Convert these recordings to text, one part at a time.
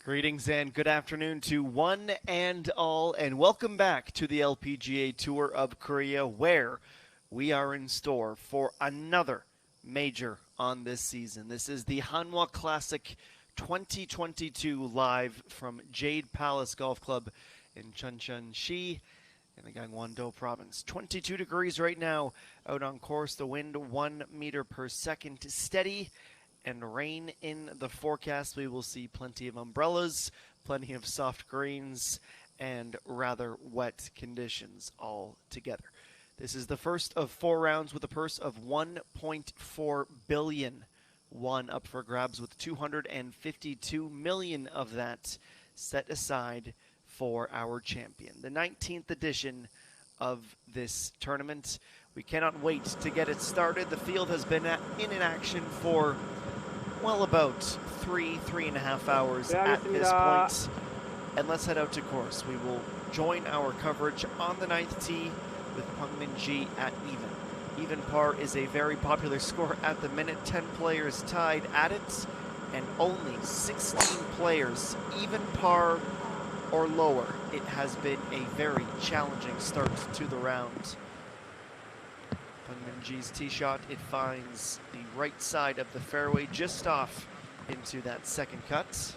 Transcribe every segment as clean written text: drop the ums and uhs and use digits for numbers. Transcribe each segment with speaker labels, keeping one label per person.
Speaker 1: Greetings and good afternoon to one and all, and welcome back to the LPGA Tour of Korea, where we are in store for another major on this season. This is the Hanwha Classic 2022 live from Jade Palace Golf Club in Chuncheon-si in the Gangwon-do province. 22 degrees right now out on course. The wind 1 meter per second, steady, and rain in the forecast. We will see plenty of umbrellas, plenty of soft greens, and rather wet conditions all together. This is the first of 4 rounds with a purse of 1.4 billion won up for grabs, with 252 million of that set aside for our champion. The 19th edition of this tournament. We cannot wait to get it started. The field has been in action for well about 3.5 hours at this point. And let's head out to course. We will join our coverage on the 9th tee with Peng Min-ji at even. Even par is a very popular score at the minute. 10 players tied at it, and only 16 players even par or lower. It has been a very challenging start to the round. Peng Min-ji's tee shot, it finds the right side of the fairway, just off into that second cut.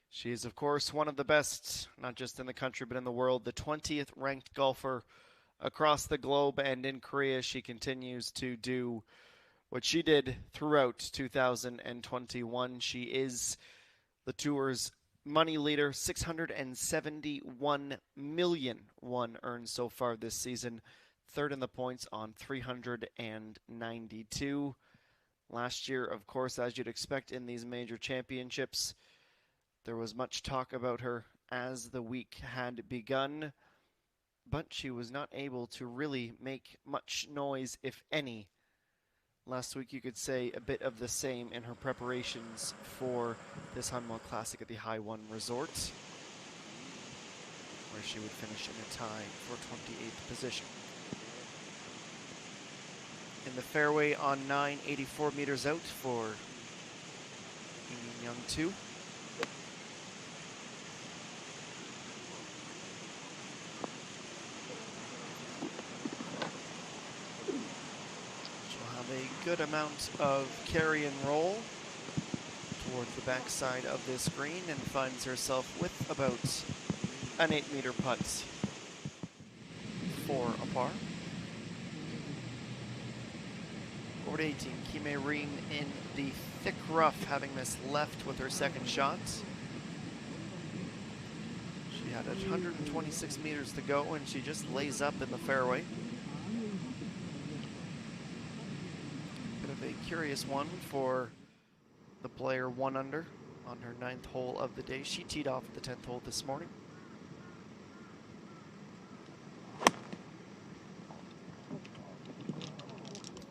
Speaker 1: She is, of course, one of the best, not just in the country, but in the world, the 20th ranked golfer across the globe, and in Korea, she continues to do what she did throughout 2021. She is the tour's money leader, 671 million won earned so far this season, third in the points on 392. Last year, of course, as you'd expect in these major championships, there was much talk about her as the week had begun, but she was not able to really make much noise, if any. Last week, you could say a bit of the same in her preparations for this Hanwha Classic at the Hanwha Resort, where she would finish in a tie for 28th position. In the fairway on 9, 84 meters out for Young 2. A good amount of carry and roll towards the backside of this green, and finds herself with about an 8-meter putt for a par. Over to 18, Kim Hae-rin in the thick rough, having missed left with her second shot. She had 126 meters to go, and she just lays up in the fairway. A curious one for the player 1 under on her 9th hole of the day. She teed off at the 10th hole this morning.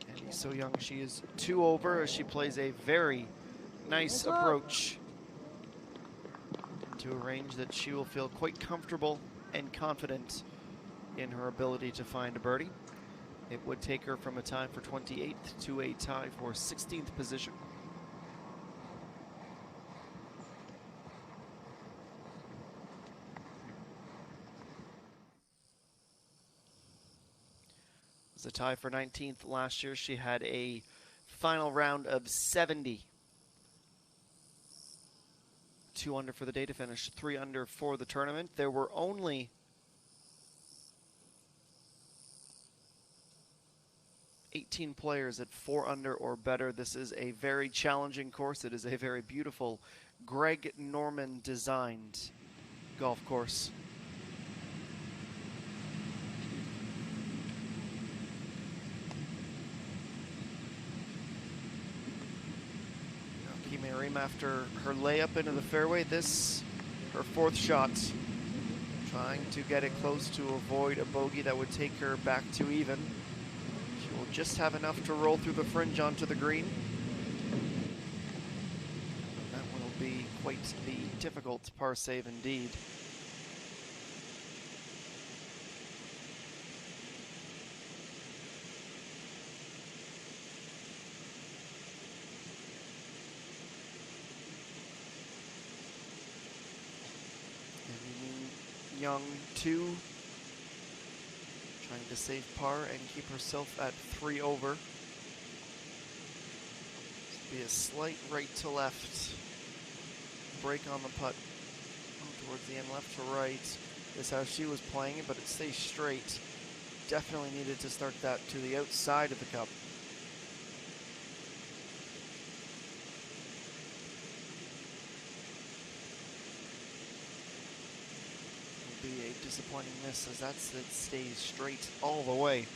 Speaker 1: And he's so young, she is 2 over as she plays a very nice approach into a range that she will feel quite comfortable and confident in her ability to find a birdie. It would take her from a tie for 28th to a tie for 16th position. It was a tie for 19th last year. She had a final round of 70. 2 under for the day to finish 3 under for the tournament. There were only 18 players at 4 under or better. This is a very challenging course. It is a very beautiful Greg Norman designed golf course. Kim Hae-rin, after her layup into the fairway, this her 4th shot, trying to get it close to avoid a bogey that would take her back to even. Will just have enough to roll through the fringe onto the green. That will be quite the difficult par save indeed. Young 2, trying to save par and keep herself at 3 over. This will be a slight right to left break on the putt. Towards the end, left to right is how she was playing it, but it stays straight. Definitely needed to start that to the outside of the cup. Will be a disappointing miss, as it stays straight all the way.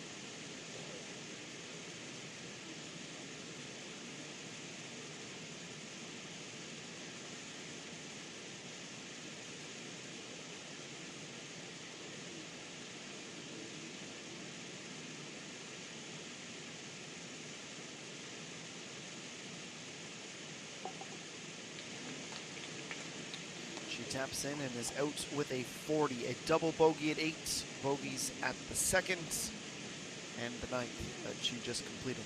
Speaker 1: Taps in and is out with a 40. A double bogey at 8, bogeys at the 2nd, and the 9th that she just completed.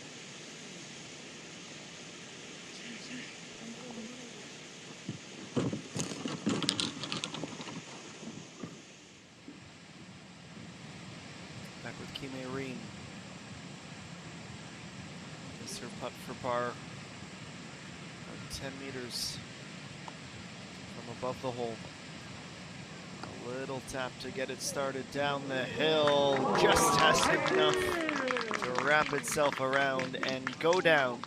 Speaker 1: Back with Kime Reen. This her putt for par. About 10 meters from above the hole. A little tap to get it started down the hill. Just has enough to wrap itself around and go down.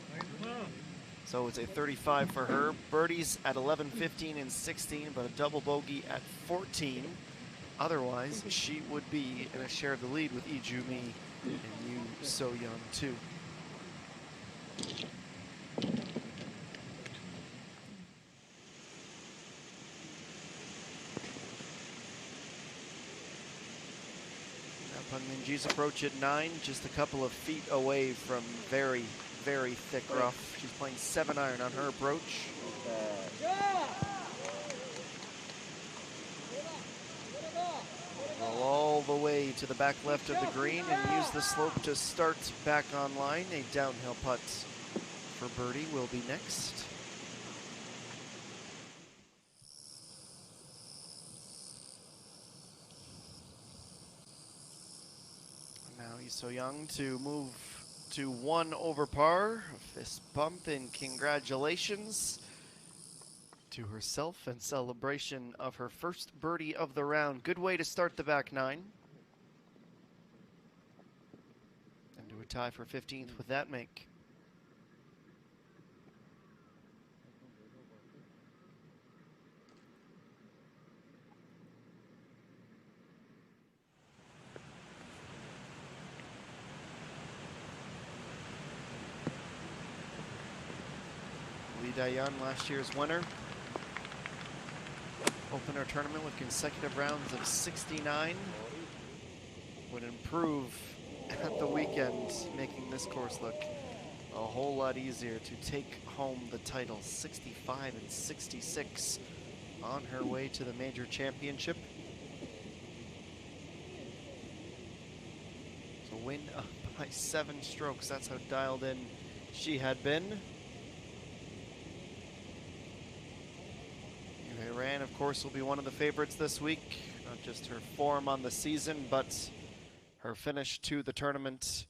Speaker 1: So it's a 35 for her. Birdies at 11, 15, and 16, but a double bogey at 14. Otherwise, she would be in a share of the lead with Lee Joo-mi and Yoo So-young too. Minjee's approach at 9, just a couple of feet away from very, very thick rough. She's playing 7-iron on her approach. Roll all the way to the back left of the green and use the slope to start back online. A downhill putt for birdie will be next. So-young to move to 1 over par. A fist bump and congratulations to herself and celebration of her first birdie of the round. Good way to start the back 9. And to a tie for 15th with that make. Dayan, last year's winner. Opener tournament with consecutive rounds of 69. Would improve at the weekend, making this course look a whole lot easier to take home the title. 65 and 66 on her way to the major championship. So win up by 7 strokes. That's how dialed in she had been. Iran, of course, will be one of the favorites this week. Not just her form on the season, but her finish to the tournament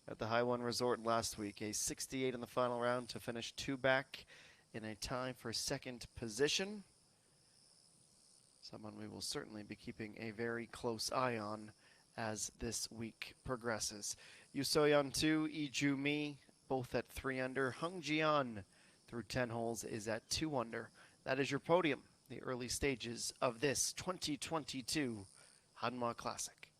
Speaker 1: at the Hanwha Resort last week. A 68 in the final round to finish 2 back in a tie for 2nd position. Someone we will certainly be keeping a very close eye on as this week progresses. Yoo So-young 2, Lee Joo-mi, both at 3 under. Hung Ji-an through 10 holes is at 2 under. That is your podium, the early stages of this 2022 Hanwha Classic.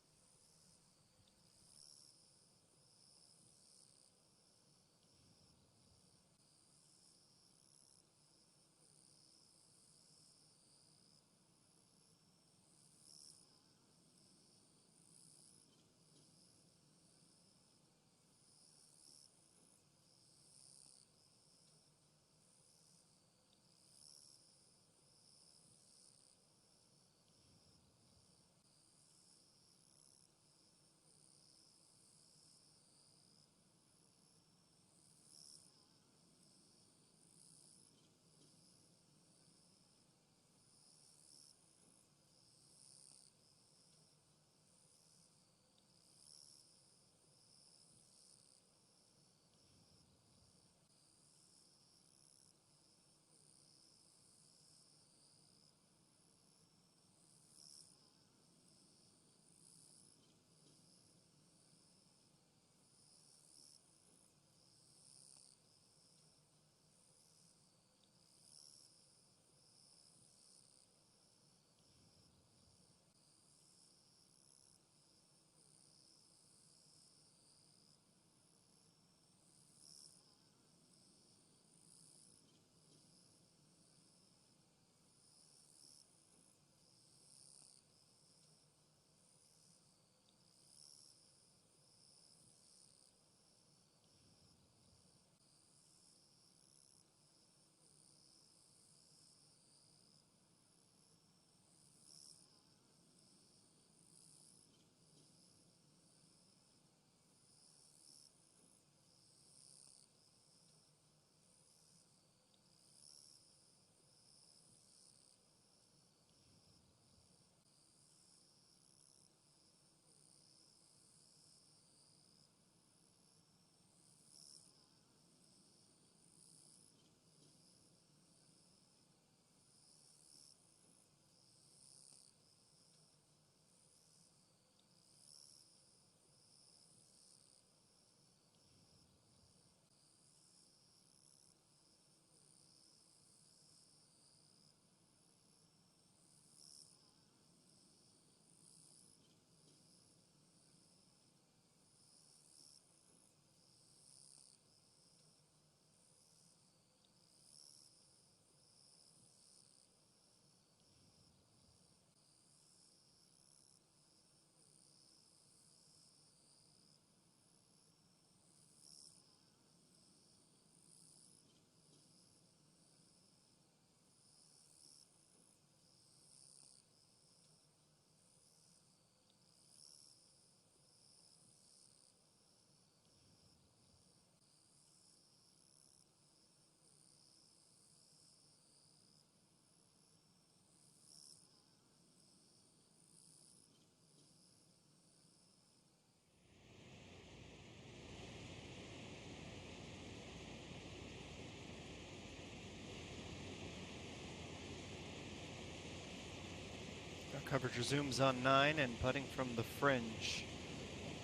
Speaker 1: Coverage resumes on 9 and putting from the fringe.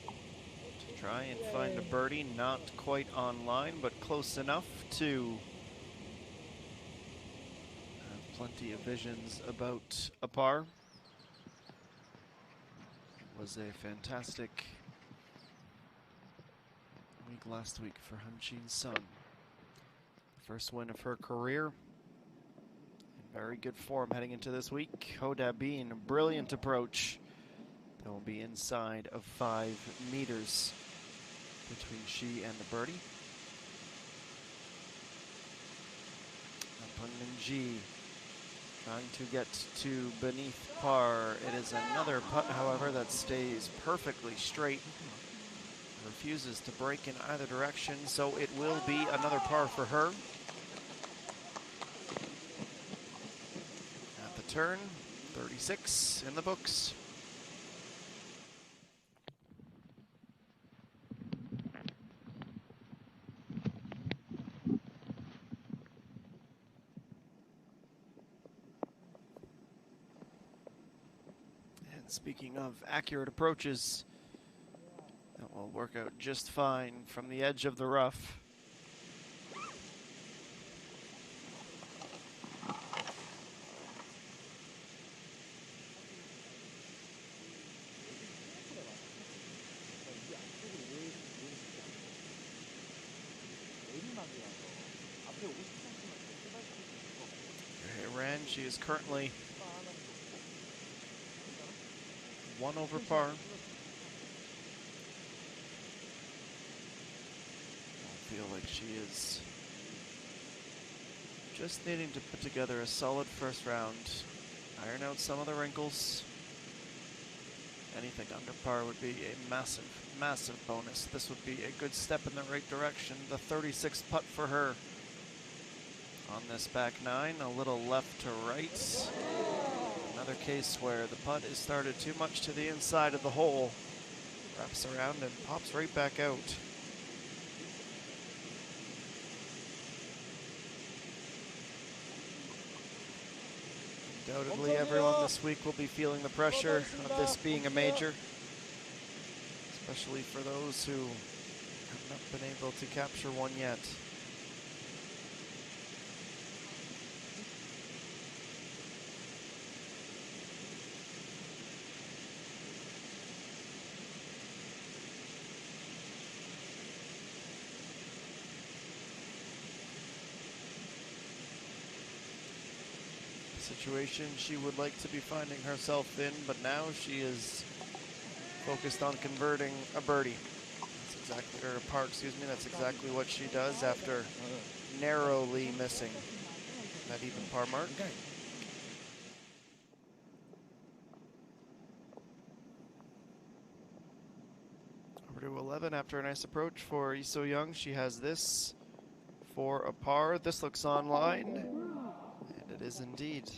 Speaker 1: To try and find a birdie, not quite on line, but close enough to have plenty of visions about a par. It was a fantastic week last week for Han Sun. First win of her career. In very good form heading into this week. Hoda Bean, a brilliant approach. That will be inside of 5 meters between she and the birdie. Ji trying to get to beneath par. It is another putt, however, that stays perfectly straight. Refuses to break in either direction, so it will be another par for her. At the turn, 36 in the books. And speaking of accurate approaches, that will work out just fine from the edge of the rough. She is currently 1 over par. I feel like she is just needing to put together a solid first round, iron out some of the wrinkles. Anything under par would be a massive, massive bonus. This would be a good step in the right direction. The 36th putt for her. On this back 9, a little left to right. Another case where the putt is started too much to the inside of the hole. Wraps around and pops right back out. Undoubtedly, everyone this week will be feeling the pressure of this being a major, especially for those who have not been able to capture one yet. Situation she would like to be finding herself in, but now she is focused on converting a birdie. That's exactly, or a par, excuse me, that's exactly what she does after narrowly missing that even par mark. Over to 11 after a nice approach for Lee So-young. She has this for a par. This looks on line, and it is indeed.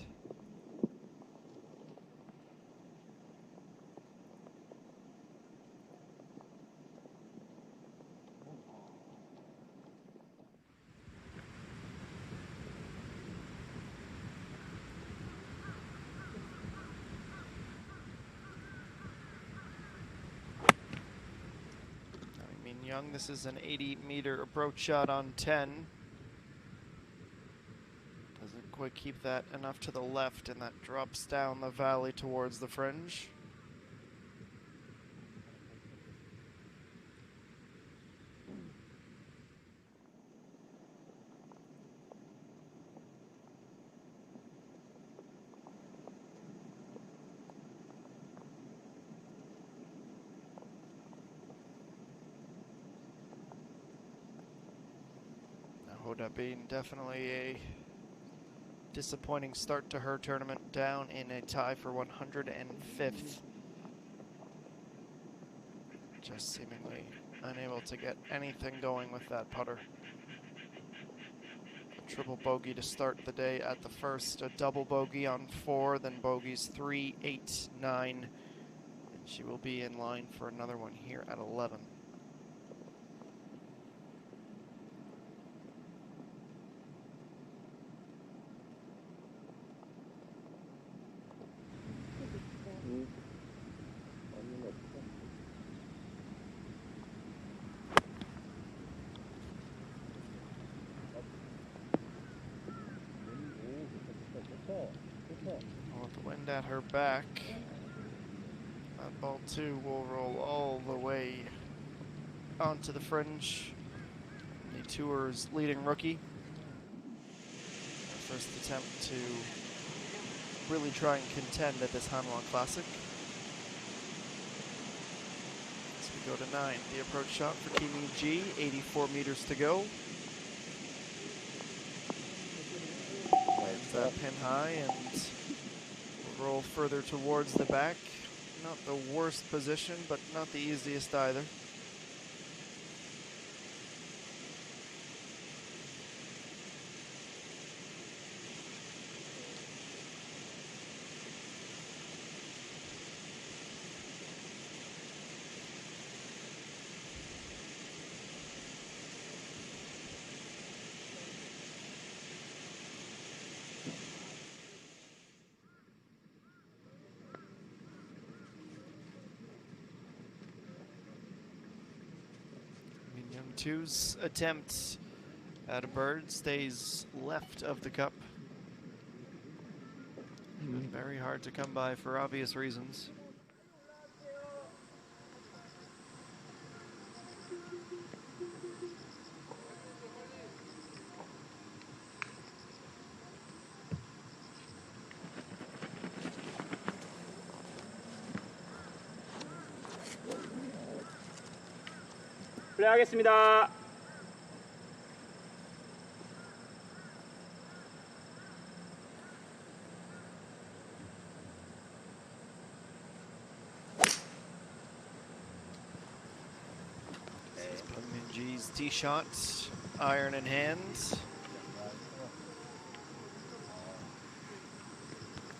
Speaker 1: Young, this is an 80-meter approach shot on 10. Doesn't quite keep that enough to the left, and that drops down the valley towards the fringe. Hoda Bean, definitely a disappointing start to her tournament, down in a tie for 105th. Just seemingly unable to get anything going with that putter. A triple bogey to start the day at the first, a double bogey on 4, then bogeys 3, 8, 9, and she will be in line for another one here at 11. And at her back, that ball too will roll all the way onto the fringe. The tour's leading rookie. First attempt to really try and contend at this Hanwha Classic. As we go to 9, the approach shot for Team ENG, 84 meters to go. Lands that pin high and will roll further towards the back. Not the worst position, but not the easiest either. Young Two's attempt at a bird stays left of the cup. Very hard to come by for obvious reasons.
Speaker 2: 플레이하겠습니다.
Speaker 1: ENG's tee shot, iron in hand.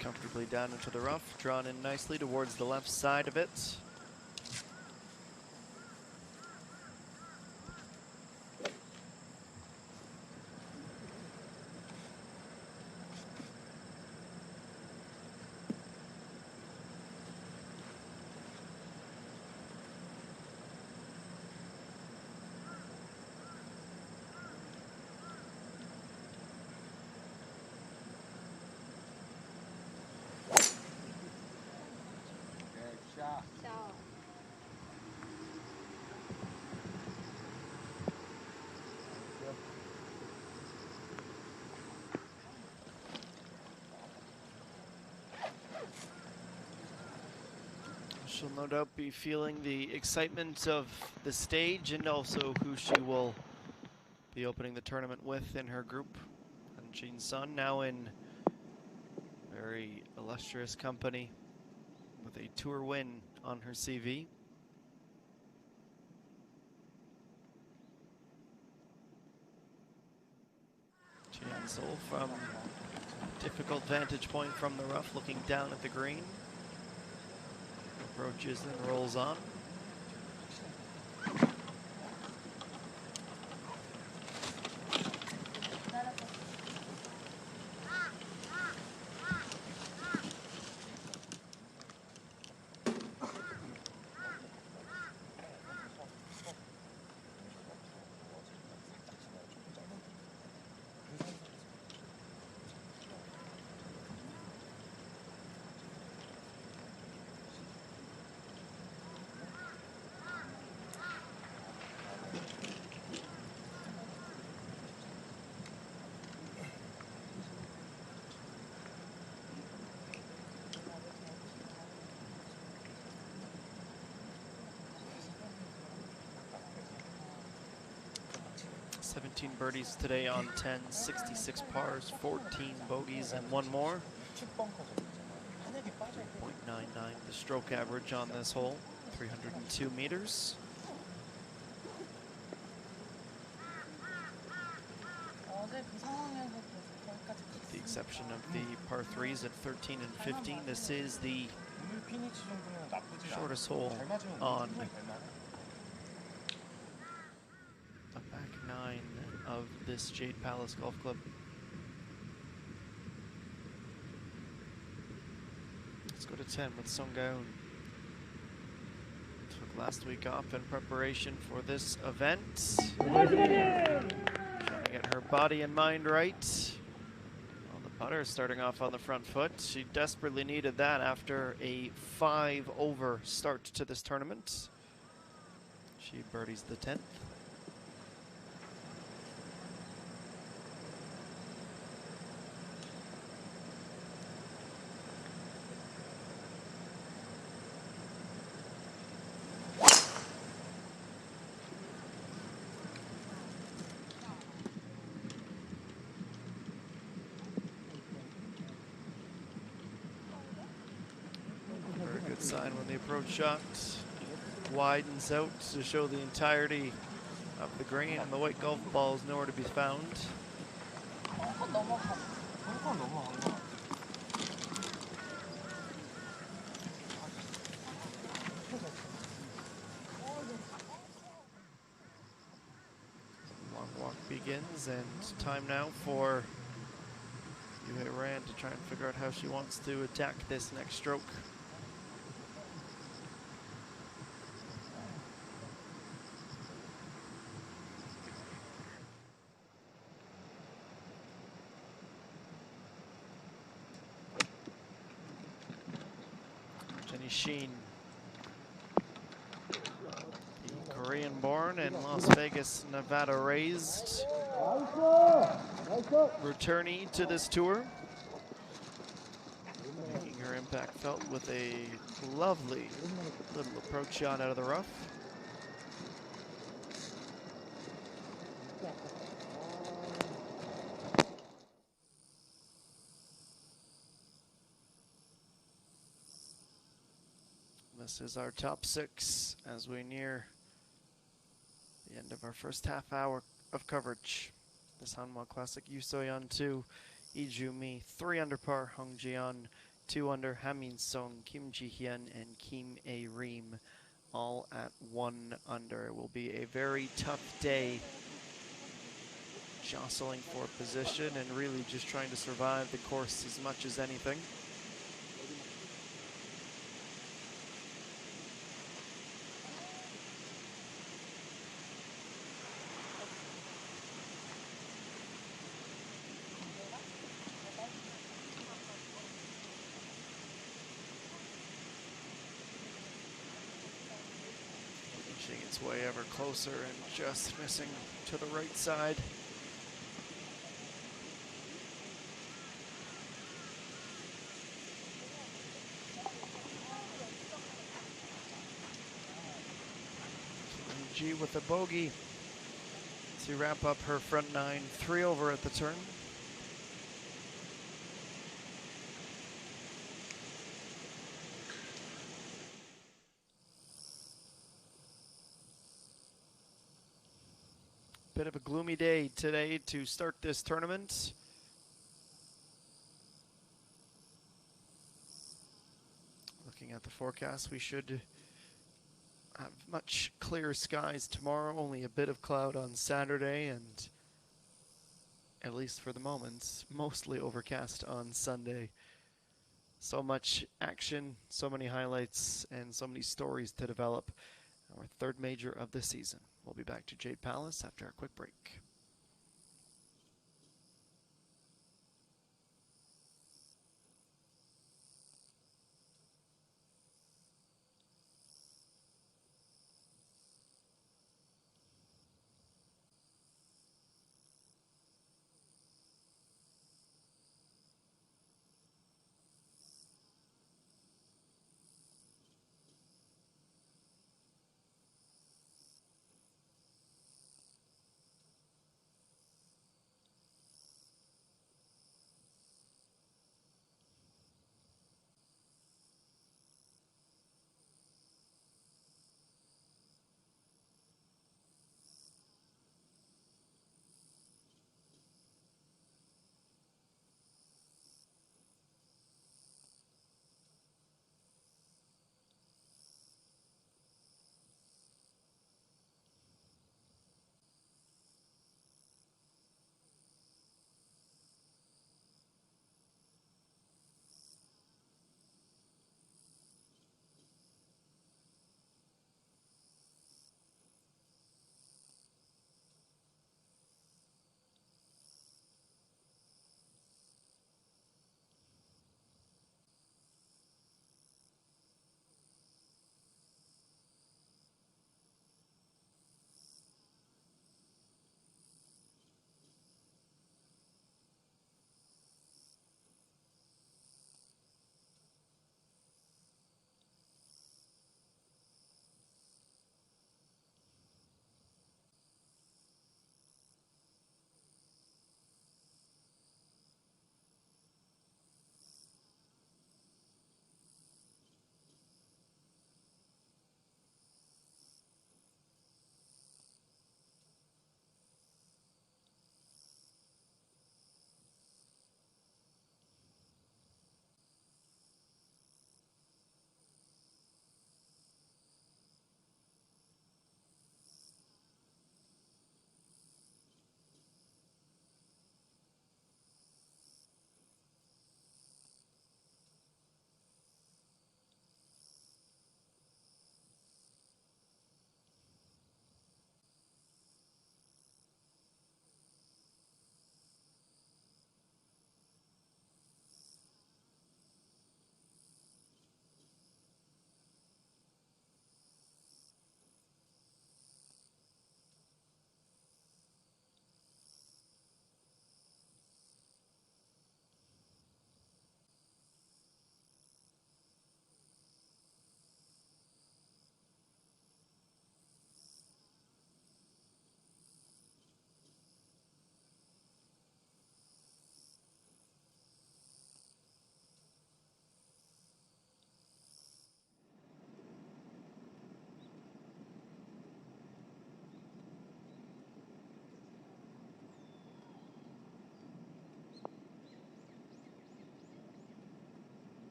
Speaker 1: Comfortably down into the rough, drawn in nicely towards the left side of it. She'll no doubt be feeling the excitement of the stage and also who she will be opening the tournament with in her group. And Jean Sun now in very illustrious company with a tour win on her CV. Jian Sol from a difficult vantage point from the rough, looking down at the green. Approaches and rolls on. Seventeen birdies today on 10, 66 pars, 14 bogeys, and one more. 3.99 the stroke average on this hole, 302 meters. With the exception of the par 3s at 13 and 15, this is the shortest hole on the back 9 of this Jade Palace Golf Club. Let's go to 10 with Sung Gaeun. Took last week off in preparation for this event. Trying to get her body and mind right. On the Putter starting off on the front foot. She desperately needed that after a 5-over start to this tournament. She birdies the 10th. Very good sign when the approach shot widens out to show the entirety of the green, and the white golf ball is nowhere to be found. Long walk begins, and time now for Yuhei Rand to try and figure out how she wants to attack this next stroke. Jenny Sheen, the Korean-born and Las Vegas, Nevada raised returnee to this tour, making her impact felt with a lovely little approach shot out of the rough. This is our top 6 as we near the end of our first half hour of coverage. This Hanwha Classic, Yu So-yeon 2, Lee Ju-mi 3 under par, Hong Ji-yeon 2 under, Ha-min Song, Kim Ji-hyun, and Kim A-reem all at 1 under. It will be a very tough day, jostling for position and really just trying to survive the course as much as anything. Inching its way ever closer and just missing to the right side. G with a bogey to wrap up her front 9, 3 over at the turn. Bit of a gloomy day today to start this tournament. Looking at the forecast, we should have much clearer skies tomorrow, only a bit of cloud on Saturday, and at least for the moment, mostly overcast on Sunday. So much action, so many highlights, and so many stories to develop. Our 3rd major of the season. We'll be back to Jade Palace after a quick break.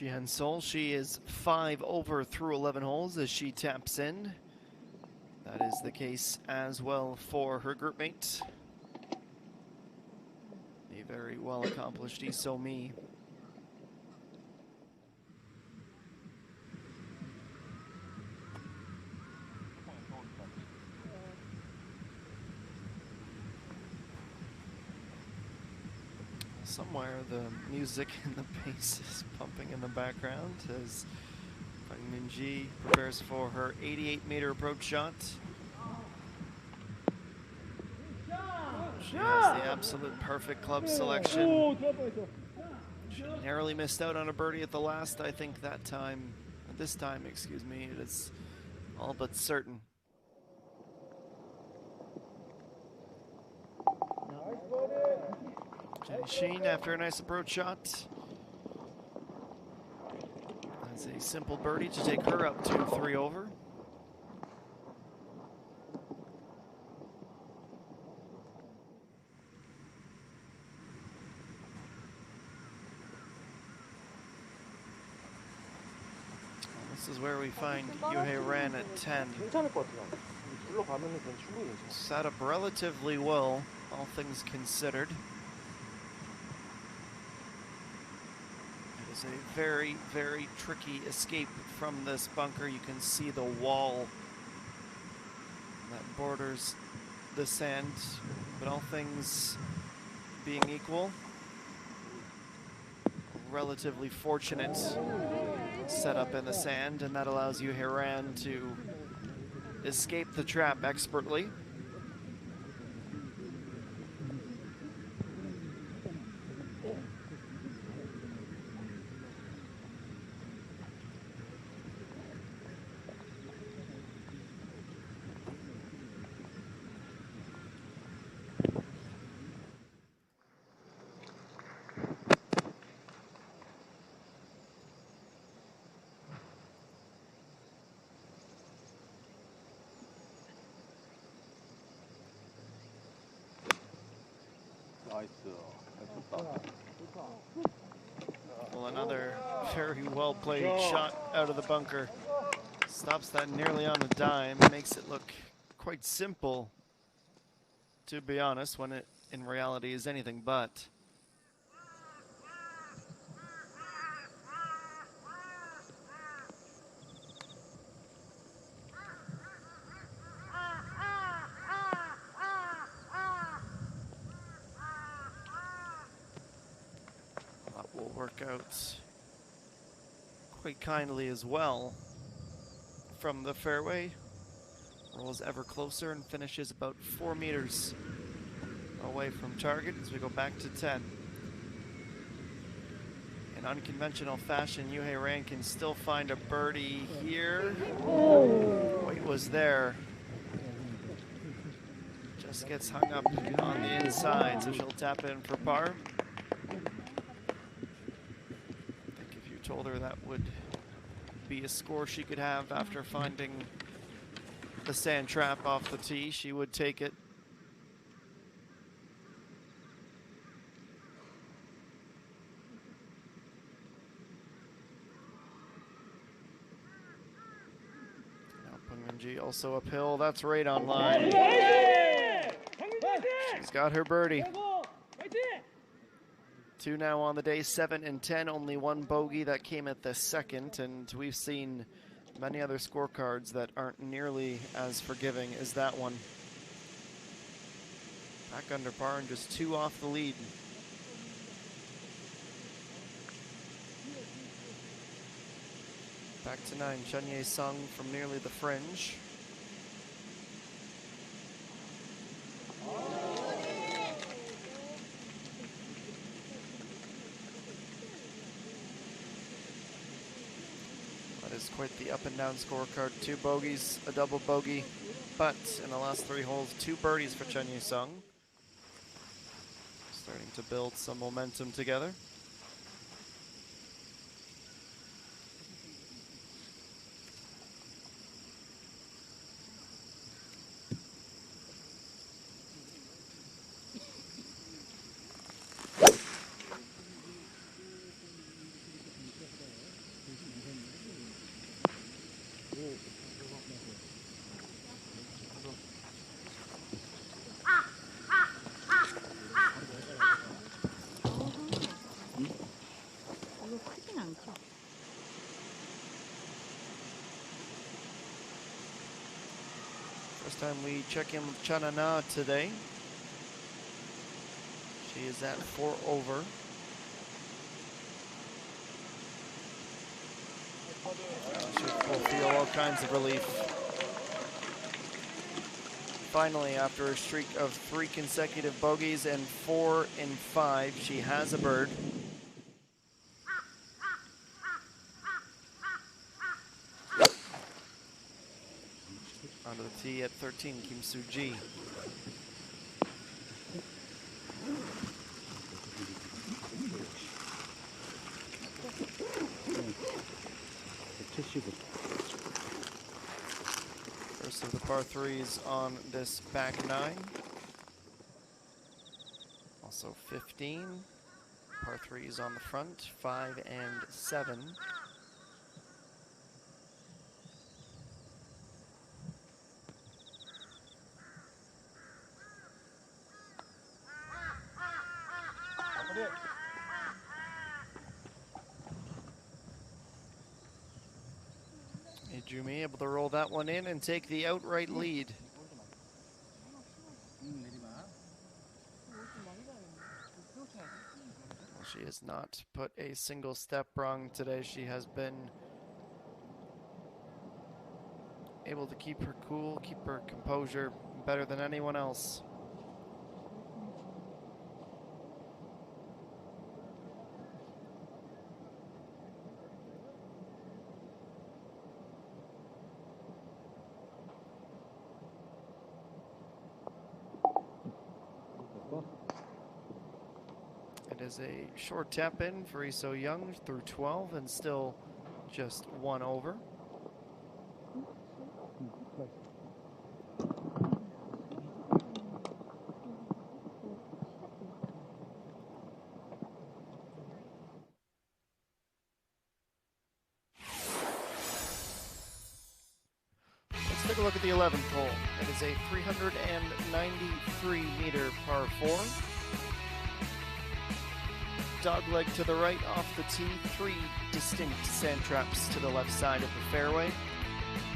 Speaker 1: Jihan Sol, she is 5 over through 11 holes as she taps in. That is the case as well for her group mate, a very well accomplished Iso Mi. Somewhere the music and the bass is pumping in the background as Fang Minji prepares for her 88-meter approach shot. She has the absolute perfect club selection. She narrowly missed out on a birdie at the last. I think that time, this time, excuse me, it is all but certain. Jenny Sheen, after a nice approach shot, that's a simple birdie to take her up to 3 over. This is where we find Yuhei Ran at 10. Set up relatively well, all things considered. It is a very, very tricky escape from this bunker. You can see the wall that borders the sand, but all things being equal, relatively fortunate setup in the sand, and that allows Yuhei Ran to escape the trap expertly. Well, another very well played shot out of the bunker. Stops that nearly on a dime, makes it look quite simple, to be honest, when it in reality is anything but. Will work out quite kindly as well from the fairway. Rolls ever closer and finishes about 4 meters away from target as we go back to 10. In unconventional fashion, Yuhei Ran can still find a birdie here. White was there. Just gets hung up on the inside, so she'll tap in for par. Told her that would be a score she could have after finding the sand trap off the tee, she would take it. Now Pungminji also uphill, that's right on line. She's got her birdie. 2 now on the day, 7 and 10, only 1 bogey that came at the second, and we've seen many other scorecards that aren't nearly as forgiving as that one. Back under par and just 2 off the lead. Back to 9, Chunye Sung from nearly the fringe. Is quite the up and down scorecard. 2 bogeys, a double bogey, but in the last 3 holes, 2 birdies for Chunye Sung. Starting to build some momentum together.
Speaker 2: 이거 크진 않죠?
Speaker 1: First time we check in with Chanana today. She is at 4 over. She will feel all kinds of relief. Finally, after a streak of 3 consecutive bogeys and 4 in 5, she has a bird. Onto the tee at 13, Kim Soo-ji. First of the par 3s on this back 9. Also 15. Par 3s on the front, 5 and 7. Jumi able to roll that one in and take the outright lead. Well, she has not put a single step wrong today. She has been able to keep her cool, keep her composure better than anyone else. It is a short tap in for Lee So-young through 12 and still just 1 over. Let's take a look at the 11th hole. It is a 393-meter par 4. Dogleg to the right off the tee, 3 distinct sand traps to the left side of the fairway.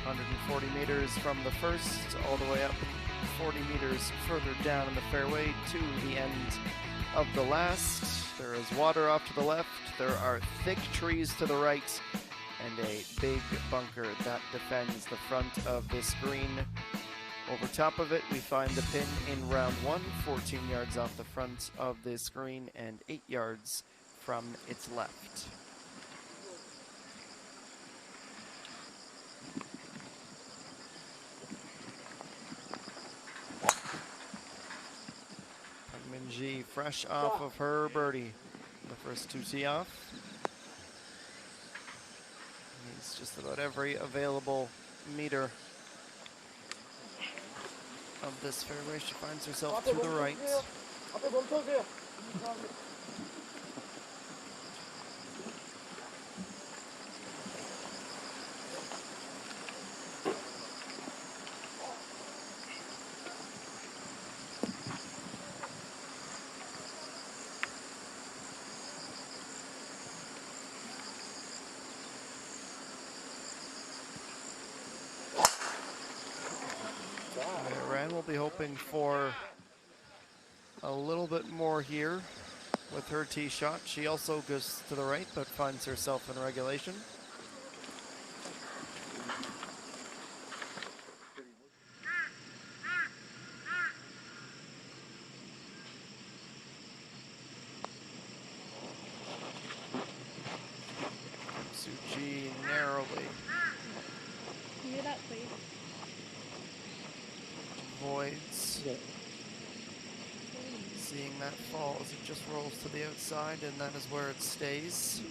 Speaker 1: 140 meters from the first, all the way up 40 meters further down in the fairway to the end of the last. There is water off to the left, there are thick trees to the right, and a big bunker that defends the front of this green. Over top of it, we find the pin in round 1, 14 yards off the front of this green and 8 yards from its left. Minji fresh off of her birdie. The first 2 tee off. Needs just about every available meter of this fairway. She finds herself to the right. Ryan will be hoping for a little bit more here with her tee shot. She also goes to the right, but finds herself in regulation. Soo-ji narrowly avoids seeing that fall as it just rolls to the outside, and that is where it stays.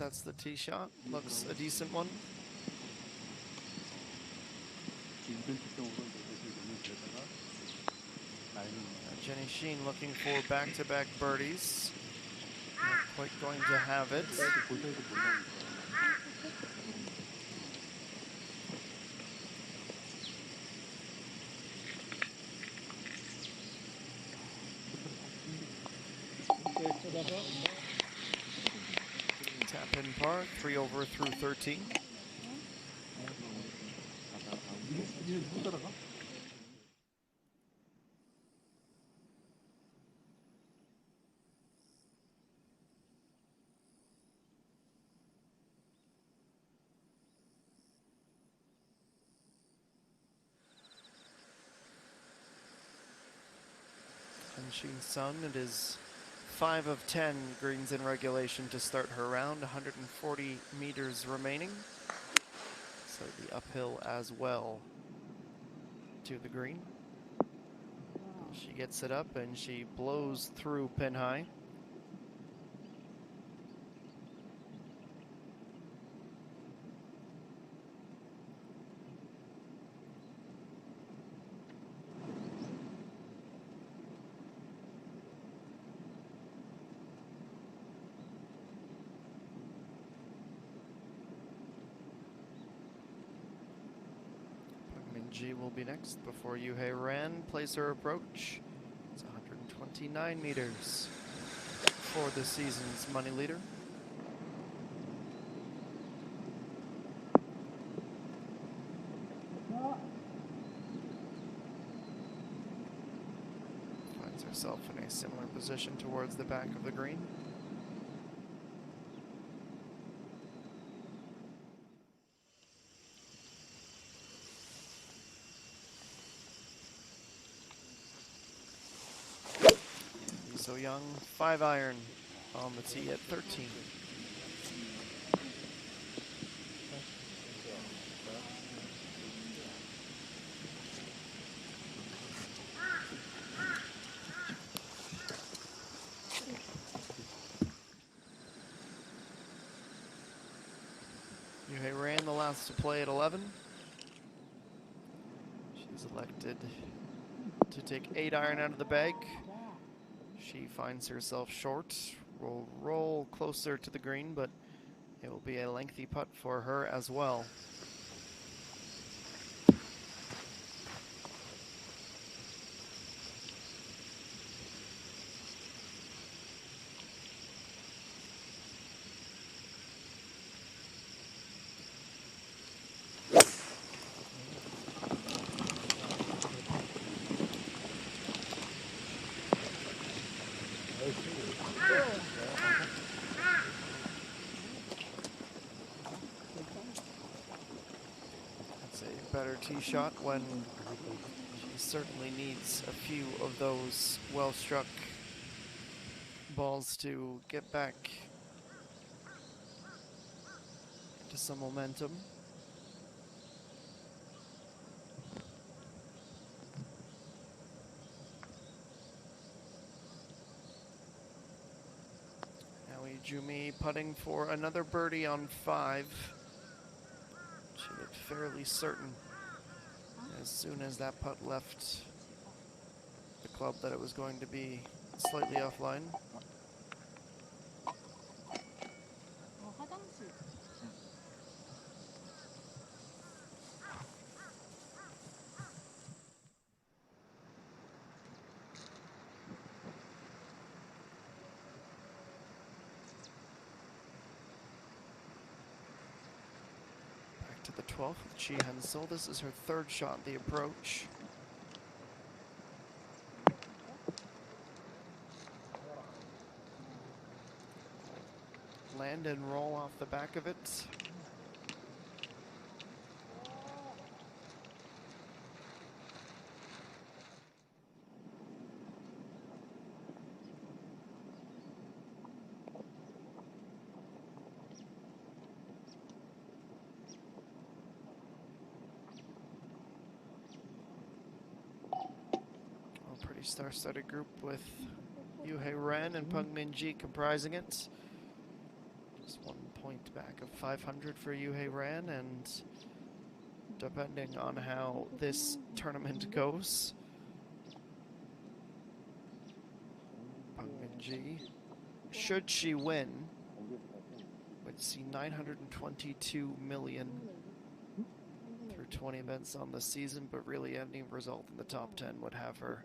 Speaker 1: That's the tee shot. Looks a decent one. Jenny Sheen looking for back-to-back birdies. Not quite going to have it. Tap in par, 3 over through 13. Sheen's son, it is 5 of 10 greens in regulation to start her round, 140 meters remaining. Slightly uphill as well to the green. She gets it up and she blows through pin high. G will be next before Yuhei Ran plays her approach. It's 129 meters for the season's money leader. Finds herself in a similar position towards the back of the green. So Young, 5-iron on the tee at 13. Yuhei Ran, the last to play at 11. She's elected to take 8-iron out of the bag. She finds herself short, will roll closer to the green, but it will be a lengthy putt for her as well. That's a better tee shot when she certainly needs a few of those well-struck balls to get back into some momentum. Jumi putting for another birdie on 5. She looked fairly certain as soon as that putt left the club that it was going to be slightly offline. To the 12th with Chi Hensel. This is her 3rd shot at the approach. Land and roll off the back of it. Star-studded group with Yuhei Ren and Peng Min Ji comprising it. Just 1 point back of 500 for Yuhei Ran, and depending on how this tournament goes, Peng Minji, should she win, would see 922 million through 20 events on the season, but really any result in the top 10 would have her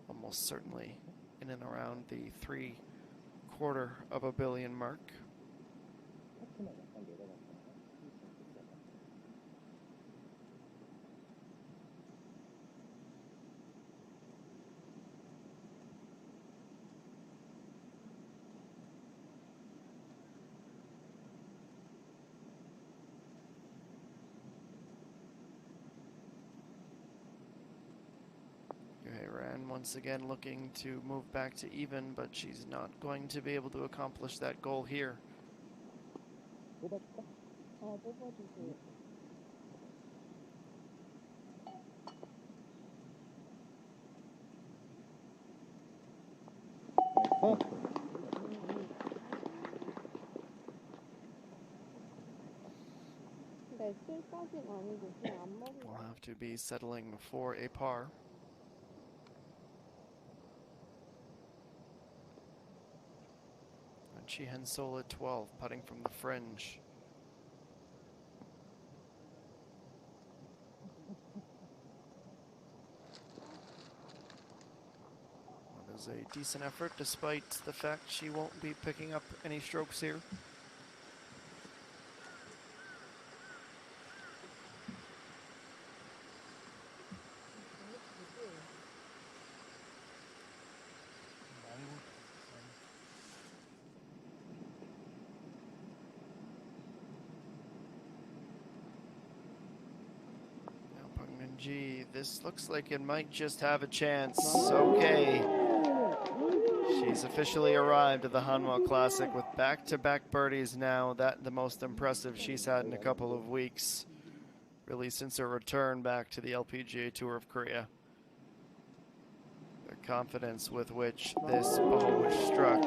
Speaker 1: almost certainly in and around the $750 million mark. Once again looking to move back to even, but she's not going to be able to accomplish that goal here. We'll have to be settling for a par. And she Sol at 12, putting from the fringe. That is a decent effort, despite the fact she won't be picking up any strokes here. Gee, this looks like it might just have a chance. Okay. She's officially arrived at the Hanwha Classic with back-to-back birdies now. That the most impressive she's had in a couple of weeks, really since her return back to the LPGA Tour of Korea. The confidence with which this ball was struck.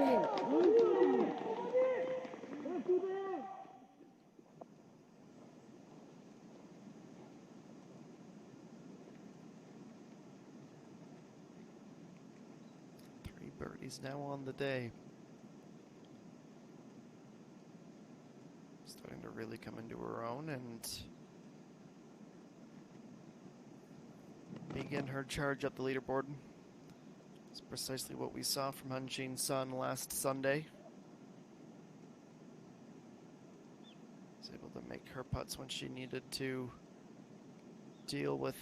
Speaker 1: 3 birdies now on the day. Starting to really come into her own and begin her charge up the leaderboard. It's precisely what we saw from Hanjin Sun last Sunday. Was able to make her putts when she needed to deal with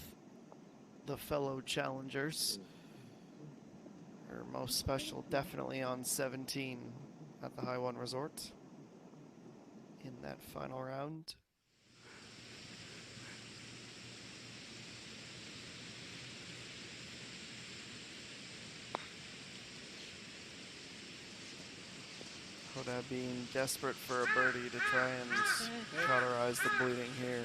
Speaker 1: the fellow challengers. Her most special definitely on 17 at the Hanwha Resort in that final round. Hoda being desperate for a birdie to try and cauterize the bleeding here.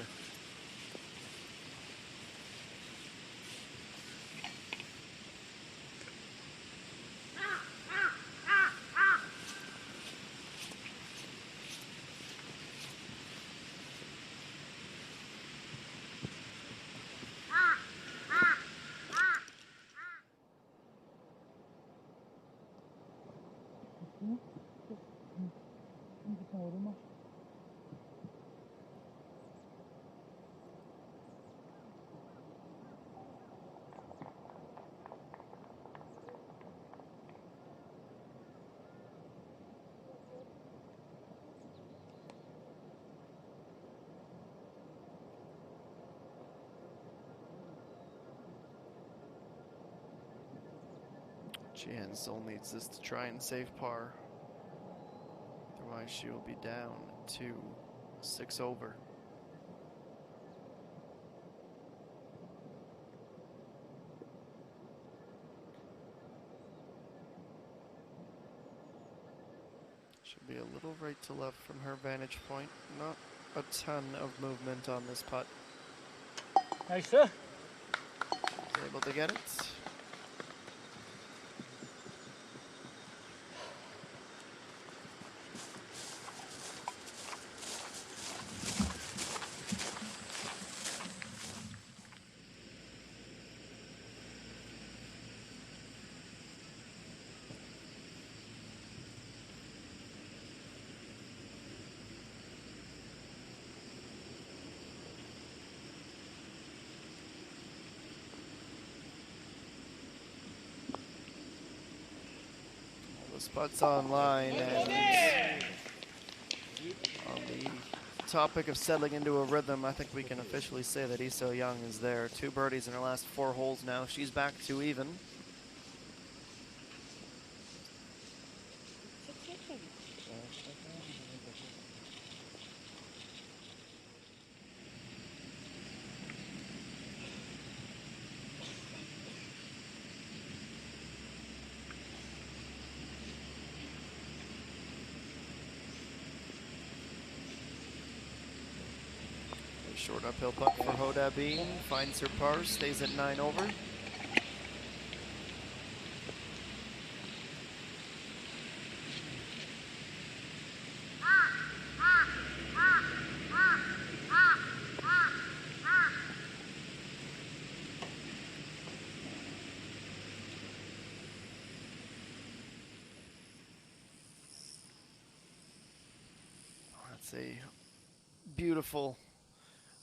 Speaker 1: Sol needs this to try and save par. Otherwise, she will be down to 6 over. Should be a little right to left from her vantage point. Not a ton of movement on this putt.
Speaker 2: Nice, sir.
Speaker 1: She's able to get it. those putts online, and on the topic of settling into a rhythm, I think we can officially say that Iso Young is there. 2 birdies in her last 4 holes now. She's back to even. Short uphill putt for Hoda Bean. Finds her par, stays at 9 over. That's a beautiful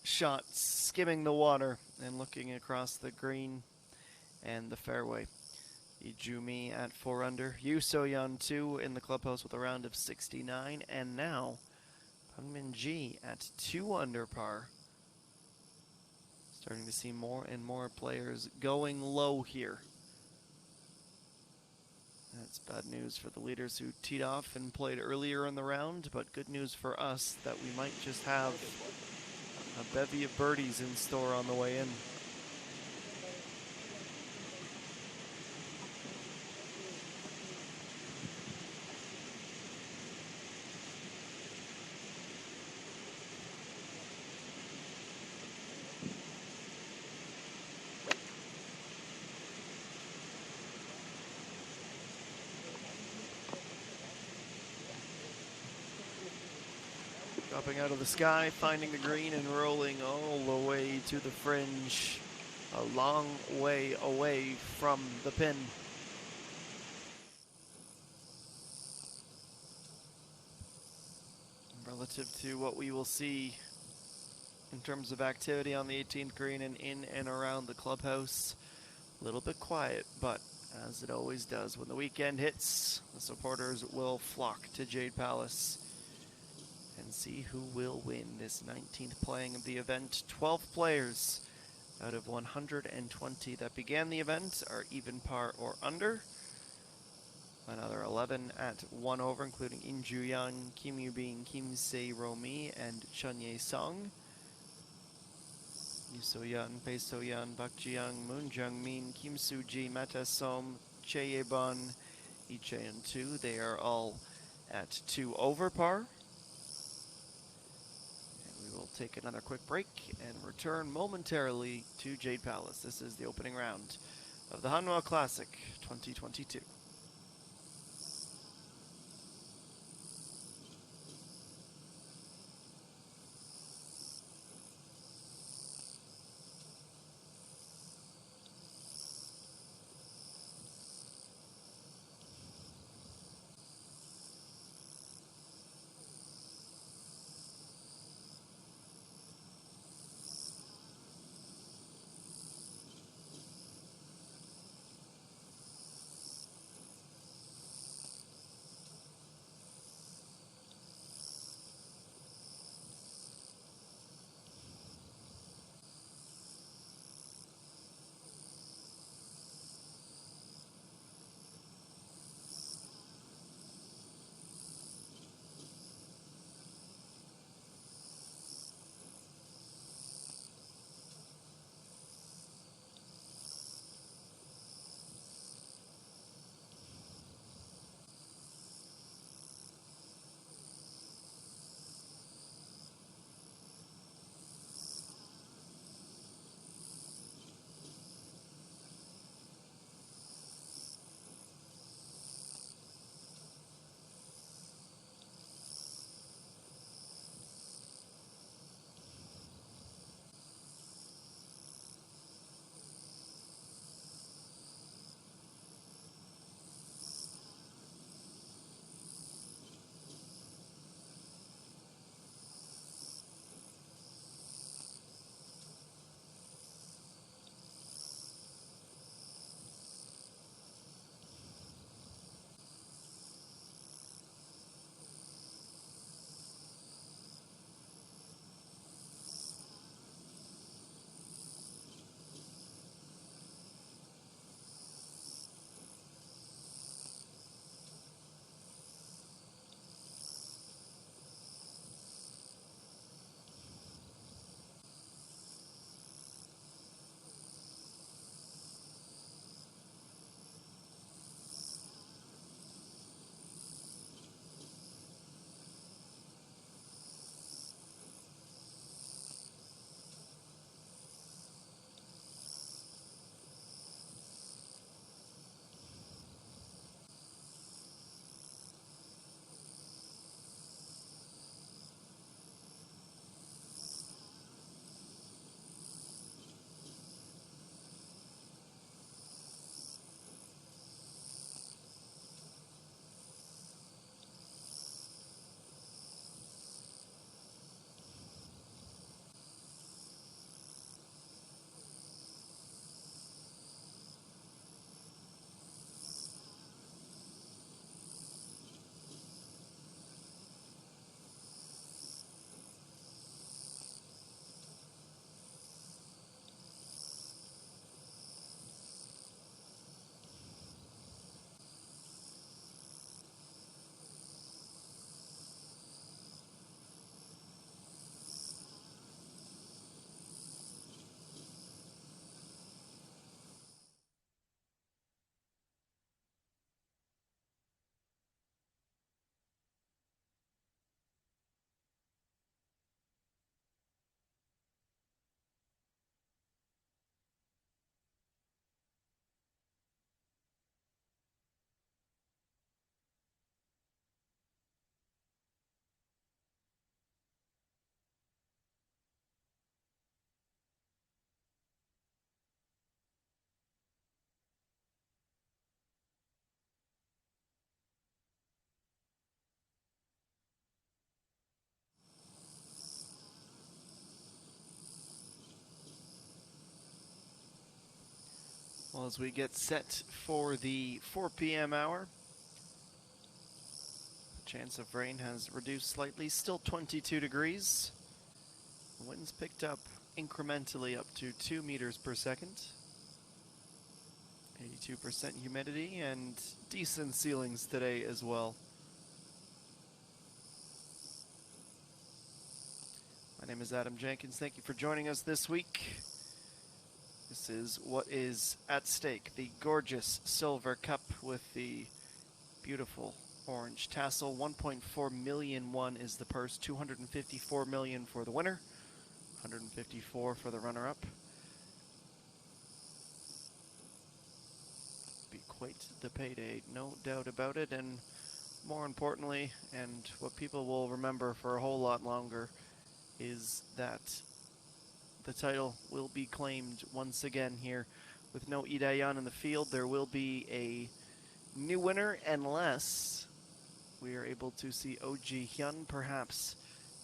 Speaker 1: shot, skimming the water and looking across the green and the fairway. Ijumi at 4 under. Yu So-yeon 2 in the clubhouse with a round of 69. And now Pungmin Ji at 2 under par. Starting to see more and more players going low here. That's bad news for the leaders who teed off and played earlier in the round, but good news for us that we might just have a bevy of birdies in store on the way in. Dropping out of the sky, finding the green and rolling all the way to the fringe. A long way away from the pin. Relative to what we will see in terms of activity on the 18th green and in and around the clubhouse, a little bit quiet, but as it always does, when the weekend hits, the supporters will flock to Jade Palace and see who will win this 19th playing of the event. 12 players out of 120 that began the event are even par or under. Another 11 at 1 over, including In Ju-yeon, Kim Yu-bin, Kim Se-romi, and Chun Ye-sung. Yu So-yeon, Pei So-yeon, Bak Ji-young, Moon Jung-min, Kim Soo-ji, Mata Som, Che Ye-bun, Lee Chae-yeon 2. They are all at 2 over par. We will take another quick break and return momentarily to Jade Palace. This is the opening round of the Hanwha Classic 2022. as we get set for the 4 p.m. hour, the chance of rain has reduced slightly, still 22 degrees. The wind's picked up incrementally up to 2 meters per second. 82% humidity and decent ceilings today as well. My name is Adam Jenkins. Thank you for joining us this week. This is what is at stake, the gorgeous silver cup with the beautiful orange tassel. 1.4 million won is the purse, 254 million for the winner, 154 for the runner-up. Be quite the payday, no doubt about it, and more importantly, and what people will remember for a whole lot longer, is that the title will be claimed once again here. With no Lee Dae-yeon in the field, there will be a new winner unless we are able to see Oh Ji-hyun perhaps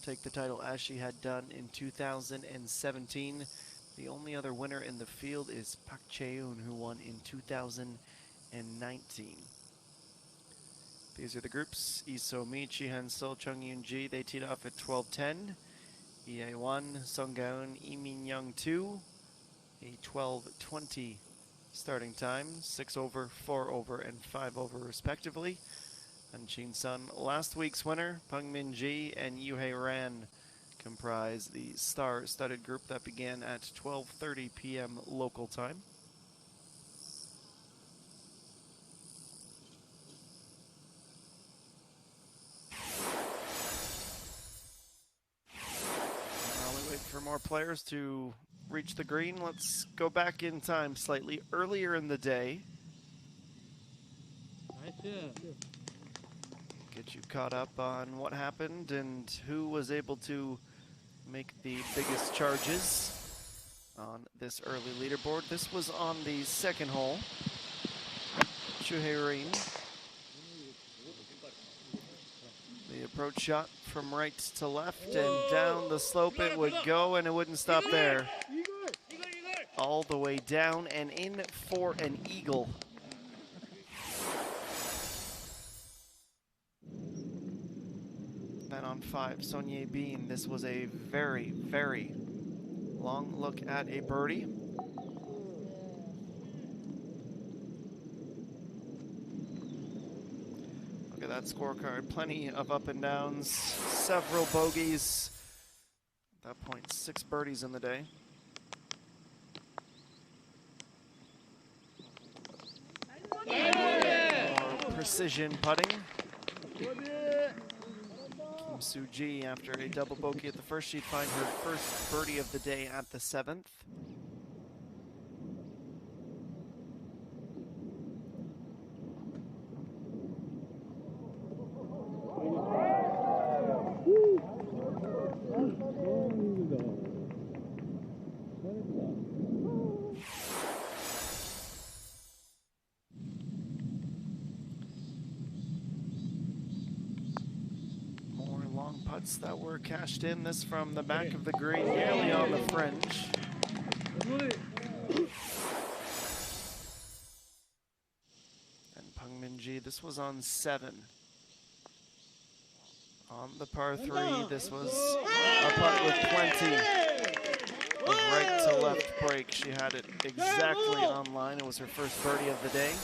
Speaker 1: take the title as she had done in 2017. The only other winner in the field is Park Chae-eun, who won in 2019. These are the groups. Lee So-mi, Chi Han-sul, Chung Yoon-ji, they teed off at 12:10. Lee Ae-won, Song Ga-eun, Lee Min-young 2, a 12:20 starting time, 6 over, 4 over, and 5 over respectively. Han Chin-sun, last week's winner, Pang Min-ji and Yoo-hae Ran comprise the star-studded group that began at 12:30 p.m. local time. For more players to reach the green, let's go back in time slightly. Earlier in the day, get you caught up on what happened and who was able to make the biggest charges on this early leaderboard. This was on the second hole. Choo-hae-rin. The approach shot from right to left, and down the slope it would go, and it wouldn't stop there. All the way down and in for an eagle. Then on 5, Son Ye-bin. This was a very, very long look at a birdie. Look at that scorecard. Plenty of up and downs, several bogeys. At that point, 6 birdies in the day. More precision putting. Kim Soo-ji, after a double bogey at the first, she'd find her first birdie of the day at the 7th. Putts that were cashed in. This from the back of the green, nearly on the fringe. And Pang Min-ji, this was on 7. On the par 3, this was a putt with plenty of right to left break. She had it exactly on line. It was her first birdie of the day.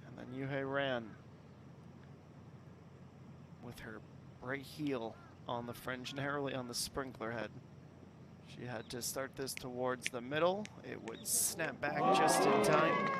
Speaker 1: And then Yoo-hae Ran with her right heel on the fringe, narrowly on the sprinkler head. She had to start this towards the middle. It would snap back just in time.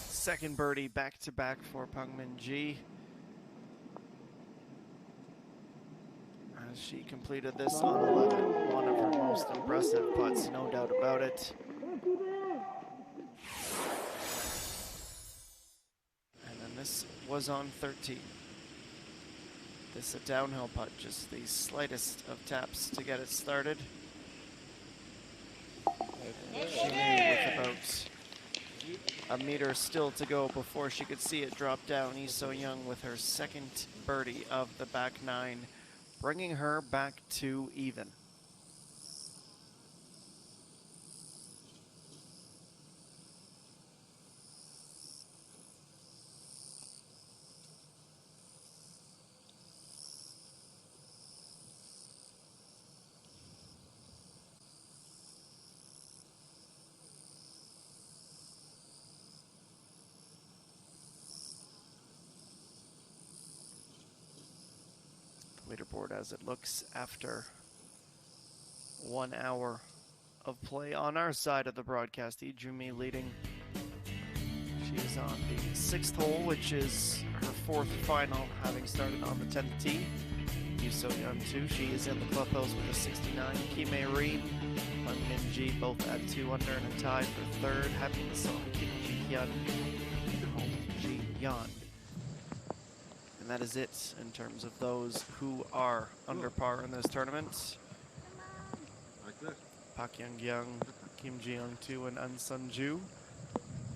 Speaker 1: Second birdie back-to-back for Pang Min-ji. She completed this on 11, one of her most impressive putts, no doubt about it. And then this was on 13. This a downhill putt, just the slightest of taps to get it started. She knew with about a meter still to go before she could see it drop down. Lee So-young with her second birdie of the back nine, bringing her back to even. Leaderboard as it looks after 1 hour of play on our side of the broadcast. Ijumi leading. She is on the 6th hole, which is her 4th final, having started on the 10th tee. Lee So-young too. She is in the clubhouse with a 69. Kime Ri, Mun Min-ji both at 2 under and a tie for 3rd. Having the song Kim Ji-hyun, Hong Ji-yeon. And that is it in terms of those who are under par in this tournament. Park Young-kyung, Kim Ji-young-2, and An Sun-ju.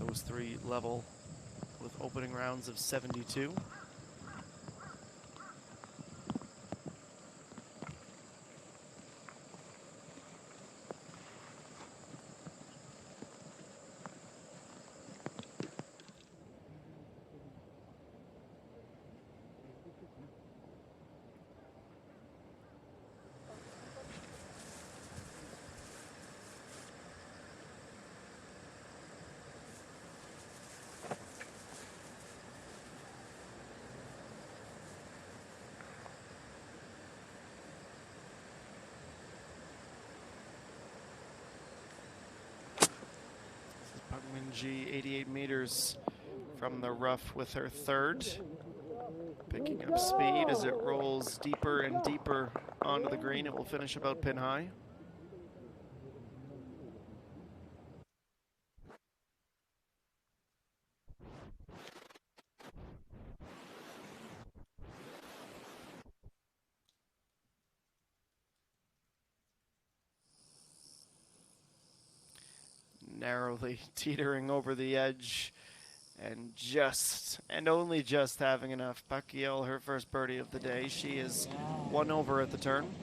Speaker 1: Those three level with opening rounds of 72. Min-ji, 88 meters from the rough with her 3rd. Picking up speed as it rolls deeper and deeper onto the green. It will finish about pin high. Narrowly teetering over the edge and just, and only just having enough. Pacquiao, her first birdie of the day. She is 1 over at the turn.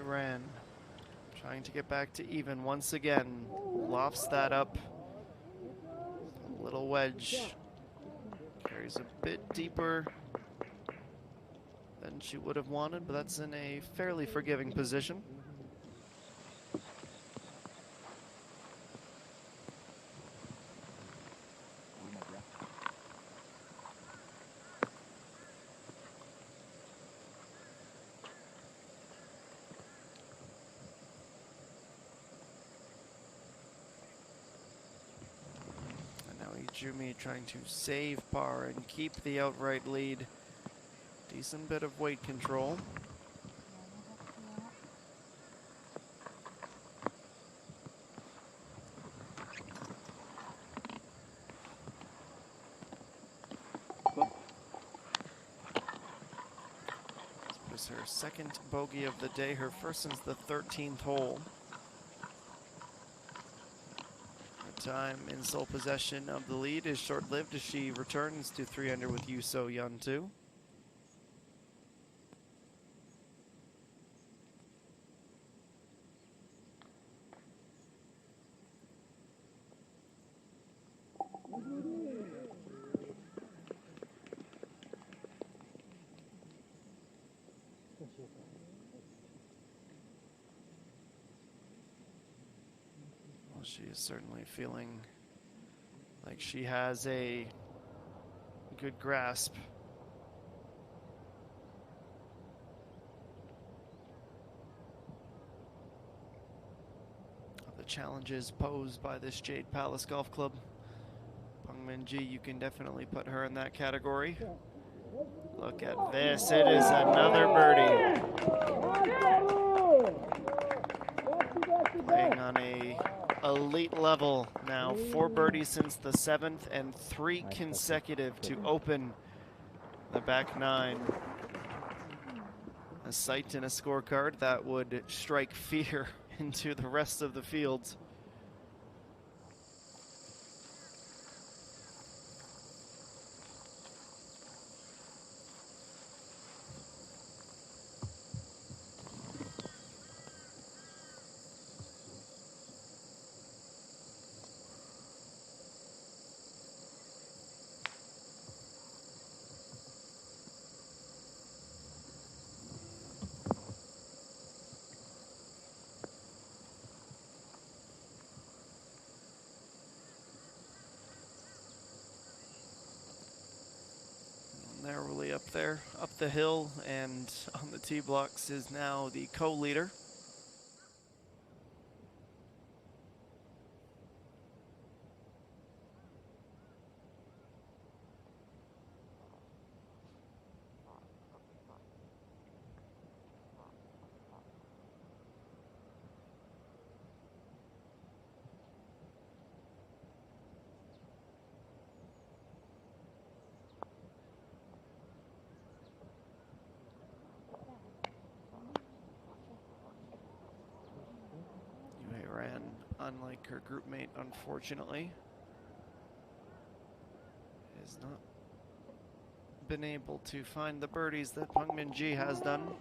Speaker 1: Ran, trying to get back to even once again. Lofts that up. A little wedge. Carries a bit deeper than she would have wanted, but that's in a fairly forgiving position. Jumi trying to save par and keep the outright lead. Decent bit of weight control. This was her second bogey of the day, her first since the 13th hole. Time in sole possession of the lead is short-lived as she returns to 3 under with Lee So-young too. Well, she is certainly feeling like she has a good grasp of the challenges posed by this Jade Palace Golf Club. Pengmin-ji, you can definitely put her in that category. Look at this, it is another birdie. Playing on a elite level now. 4 birdies since the 7th and 3 consecutive to open the back 9. A sight and a scorecard that would strike fear into the rest of the field. Narrowly up there, up the hill, and on the tee blocks is now the co-leader. Ran, unlike her group mate, unfortunately, has not been able to find the birdies that Pengmin-ji has done.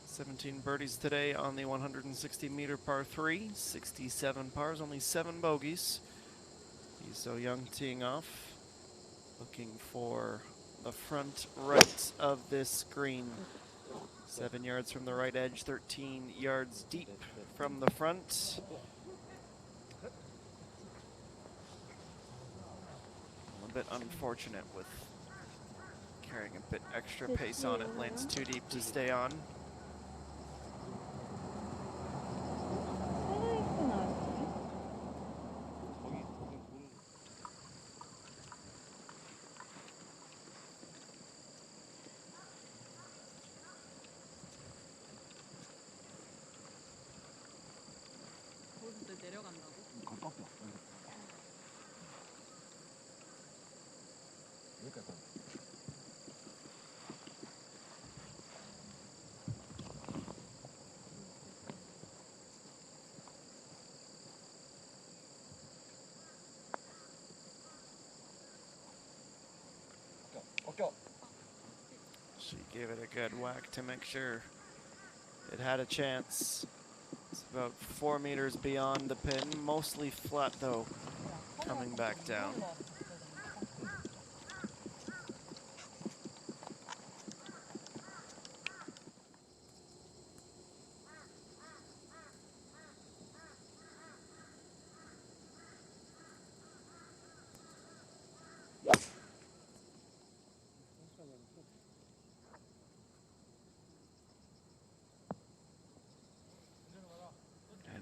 Speaker 1: "17 birdies today on the 160-meter par 3, 67 pars, only 7 bogeys. He's so young teeing off, looking for the front right of this green. 7 yards from the right edge, 13 yards deep from the front. A bit unfortunate with carrying a bit extra pace on it. Lands too deep to stay on. She gave it a good whack to make sure it had a chance. It's about 4 meters beyond the pin, mostly flat though, coming back down.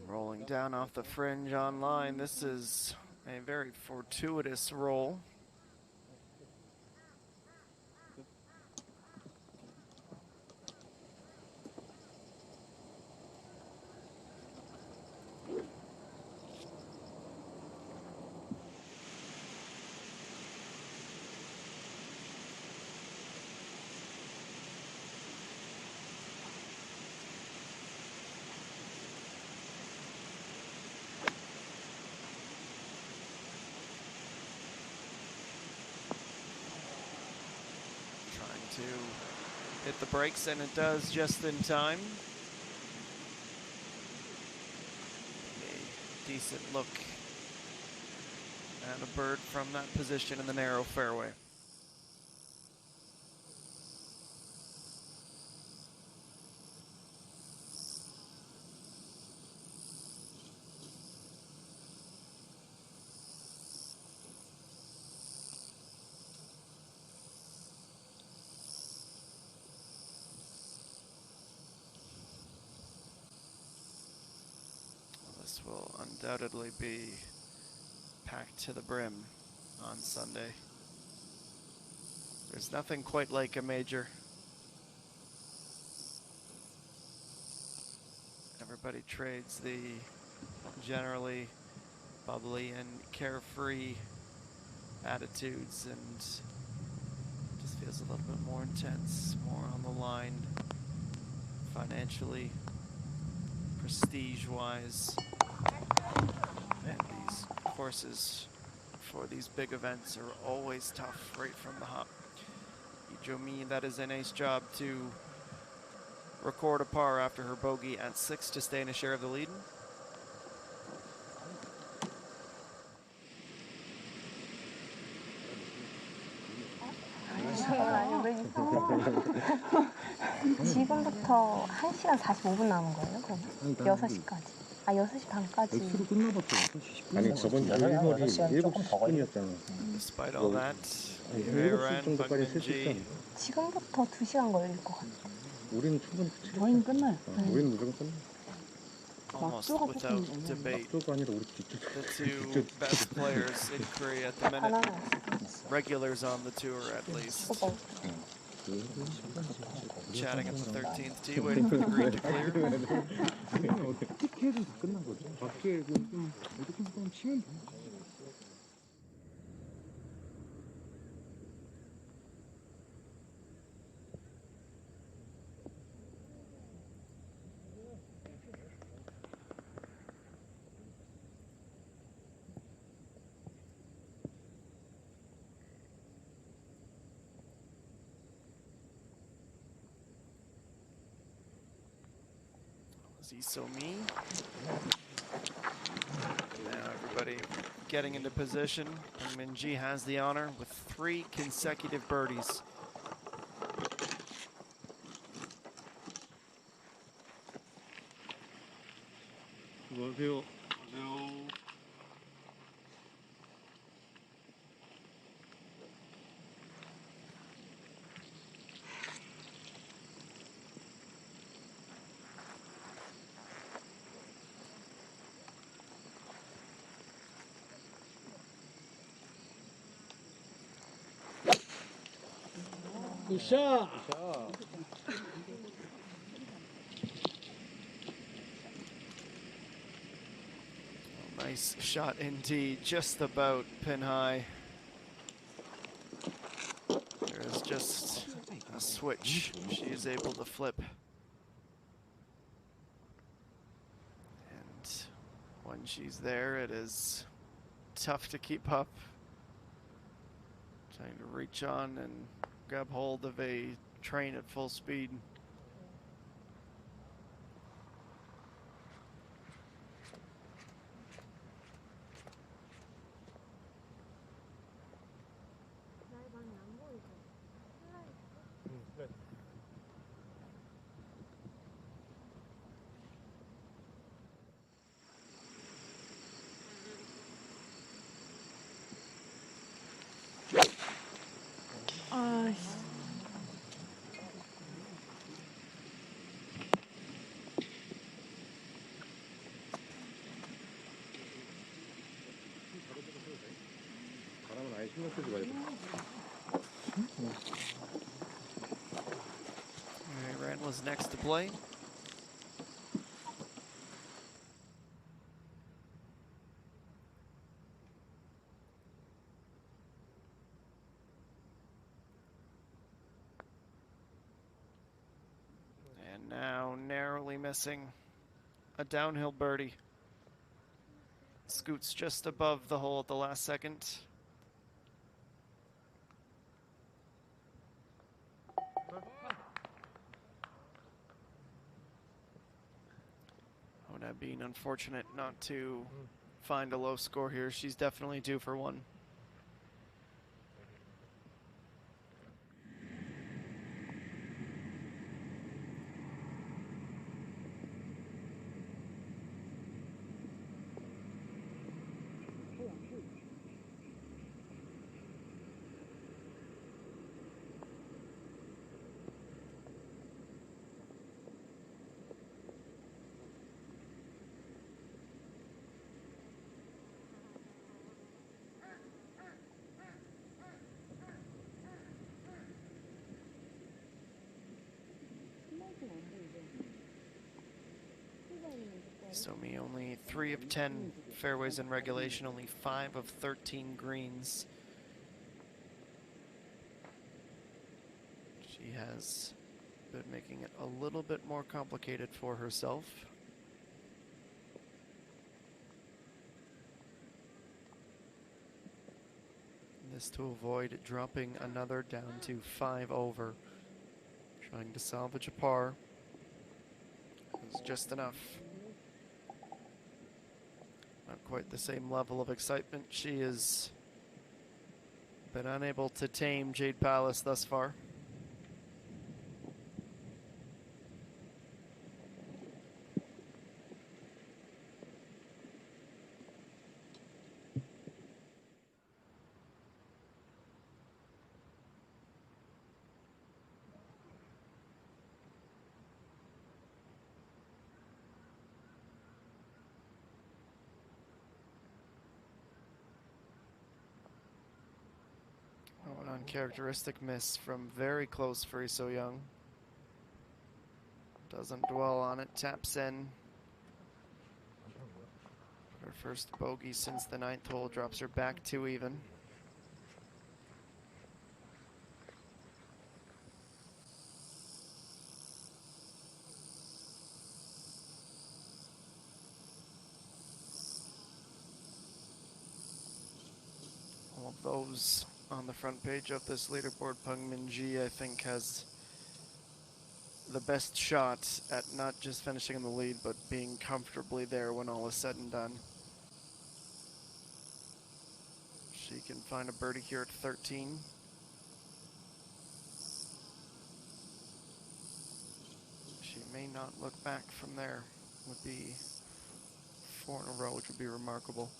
Speaker 1: Rolling down off the fringe on line. This is a very fortuitous roll. hit the brakes, and it does just in time. A decent look at a bird from that position in the narrow fairway. This will undoubtedly be packed to the brim on Sunday. There's nothing quite like a major. Everybody trades the generally bubbly and carefree attitudes, and just feels a little bit more intense, more on the line financially, prestige-wise. And these courses for these big events are always tough right from the hop. Ijomi, that is an ace job to record a par after her bogey at 6 to stay in a share of the lead.
Speaker 3: 지금부터 1시간 45분 남은 거예요, 그러면? 6시까지. 아, 6시 반까지.
Speaker 4: 액수로 끝나봤자 6시 10분.
Speaker 5: 아니 저번 일몰이 7시 10분이었잖아.
Speaker 1: Despite all that,
Speaker 5: 7시 정도까지 쓸 수 있잖아.
Speaker 3: 지금부터 2시간 걸릴 것 같아요.
Speaker 5: 우리는 충분히
Speaker 4: 저희는 끝나요.
Speaker 5: 우리는 무조건 끝나.
Speaker 1: almost
Speaker 4: 막조가
Speaker 1: without
Speaker 4: 조금
Speaker 1: debate.
Speaker 5: 막조가 아니라 우리 뒤쪽.
Speaker 1: The two best players in Korea at the minute,
Speaker 3: 하나는
Speaker 1: regulars on the tour at least. Chatting at the 13th tee, waiting for the green to clear.
Speaker 5: 어떻게 해도 끝난 거죠. 밖에 좀 어떻게 좀 치면 돼.
Speaker 1: Isomi. Now everybody getting into position. And Minji has the honor with 3 consecutive birdies.
Speaker 5: 안녕하세요.
Speaker 2: 굿샷!
Speaker 1: Nice shot indeed, just about pin high. There is just a switch she is able to flip. And when she's there, it is tough to keep up. Trying to reach on and grab hold of a train at full speed.
Speaker 5: 바람은 아예 신경 쓰지 말고.
Speaker 1: Rand was next to play. And now narrowly missing a downhill birdie. Scoots just above the hole at the last second. being unfortunate not to find a low score here. She's definitely due for one. Somi only 3 of 10 fairways in regulation, only 5 of 13 greens. She has been making it a little bit more complicated for herself. This to avoid dropping another down to 5 over. Trying to salvage a par. It's just enough. Not quite the same level of excitement. She has been unable to tame Jade Palace thus far. Oh, an uncharacteristic miss from very close for So Young. Doesn't dwell on it, taps in. Her first bogey since the 9th hole drops her back 2 even. All of those on the front page of this leaderboard, Peng Minji, I think, has the best shot at not just finishing in the lead, but being comfortably there when all is said and done. She can find a birdie here at 13. She may not look back from there. Would be 4 in a row, which would be remarkable.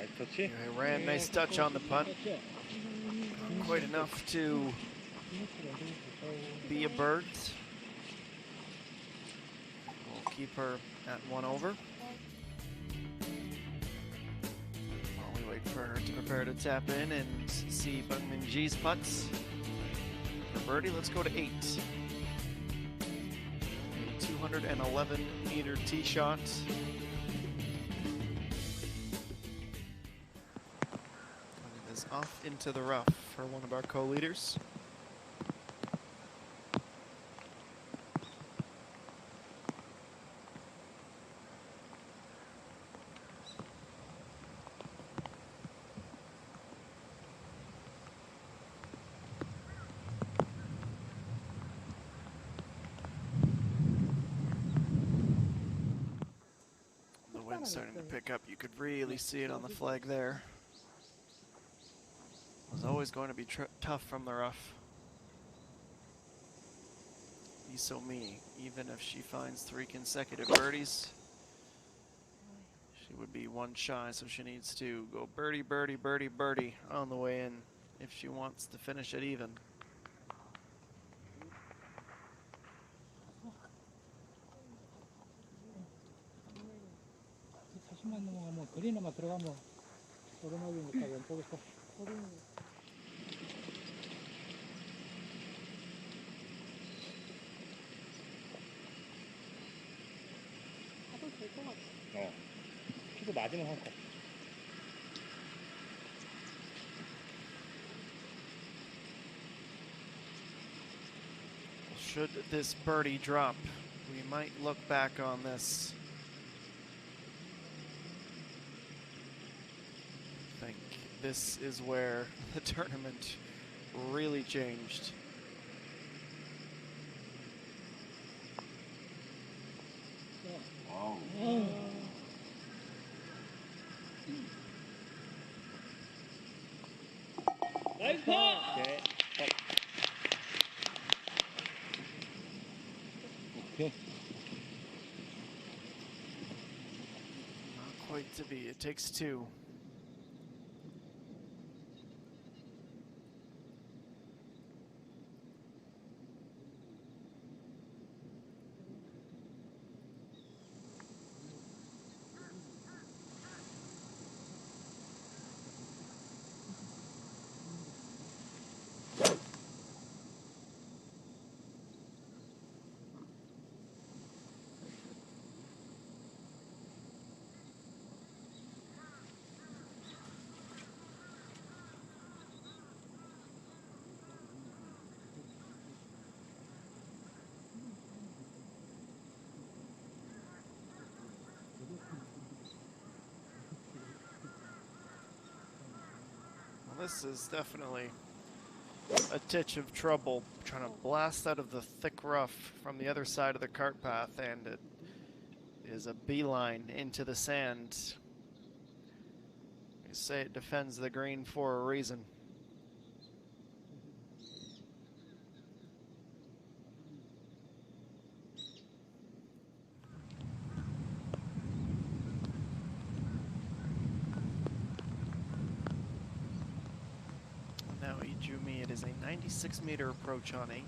Speaker 5: 나이스 터치.
Speaker 1: Ran nice touch on the punt. Not quite enough to be a bird. We'll keep her at 1 over. While we wait for her to prepare to tap in and see Bungmin Ji's putts. For birdie, let's go to 8. A 211-meter tee shot. It is off into the rough for one of our co-leaders. The wind's starting to pick up. You could really see it on the flag there. It was always going to be tough from the rough. Isomi, even if she finds 3 consecutive birdies, she would be 1 shy, so she needs to go birdie, birdie, birdie, birdie on the way in if she wants to finish it even.
Speaker 2: 사십만 넘어가면 그린에만 들어가면 오르막이니까 왼쪽에서
Speaker 3: 가도 될 것 같아.
Speaker 5: 피도 맞으면 할 거.
Speaker 1: Should this birdie drop, we might look back on this. I think this is where the tournament really changed.
Speaker 2: 나이스 파!
Speaker 5: 오케이. 오케이.
Speaker 1: Not quite to be. It takes 2. This is definitely a titch of trouble, trying to blast out of the thick rough from the other side of the cart path, and it is a beeline into the sand. You say it defends the green for a reason. Now Ijumi, it is a 96-meter approach on 8.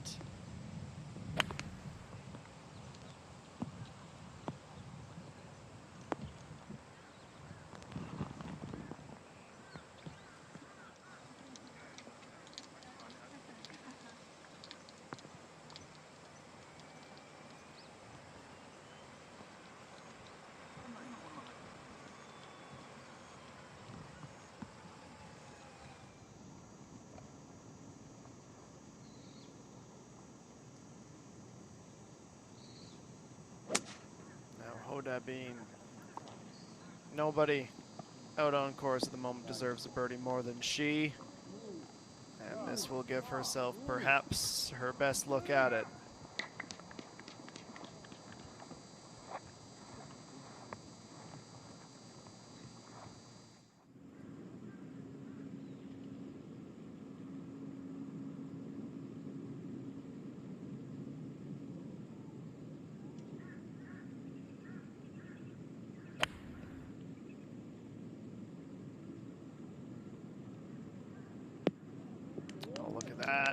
Speaker 1: Hoda being nobody out on course at the moment deserves a birdie more than she. And this will give herself perhaps her best look at it.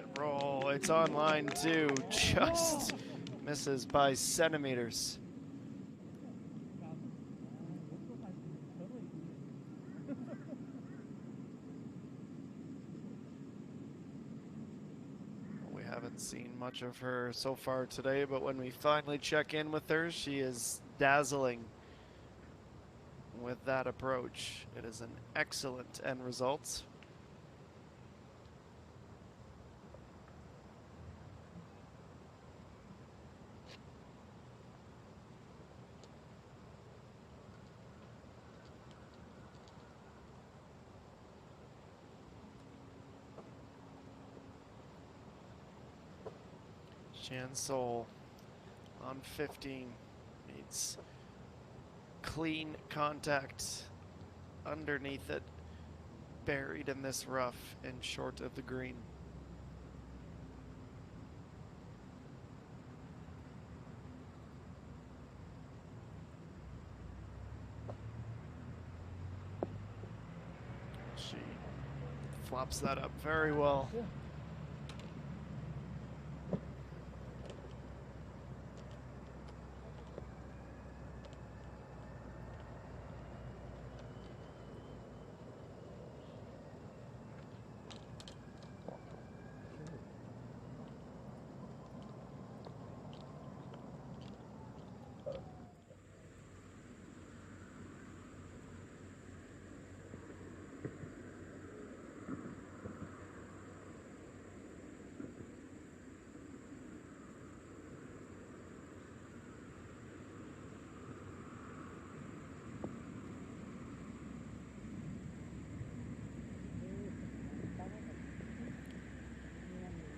Speaker 1: that roll. It's on line two. Just misses by centimeters. We haven't seen much of her so far today, but when we finally check in with her, she is dazzling with that approach. It is an excellent end result. Jan Sol on 15 needs clean contact underneath it, buried in this rough and short of the green. She flops that up very well.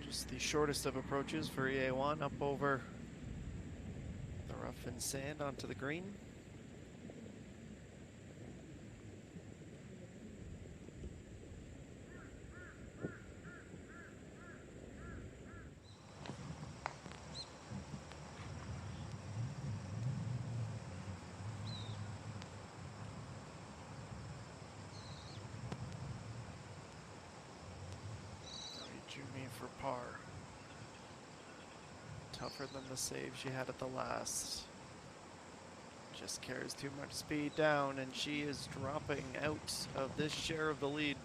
Speaker 1: Just the shortest of approaches for EA1 up over the rough and sand onto the green. Jumi for par. Tougher than the save she had at the last. Just carries too much speed down, and she is dropping out of this share of the lead.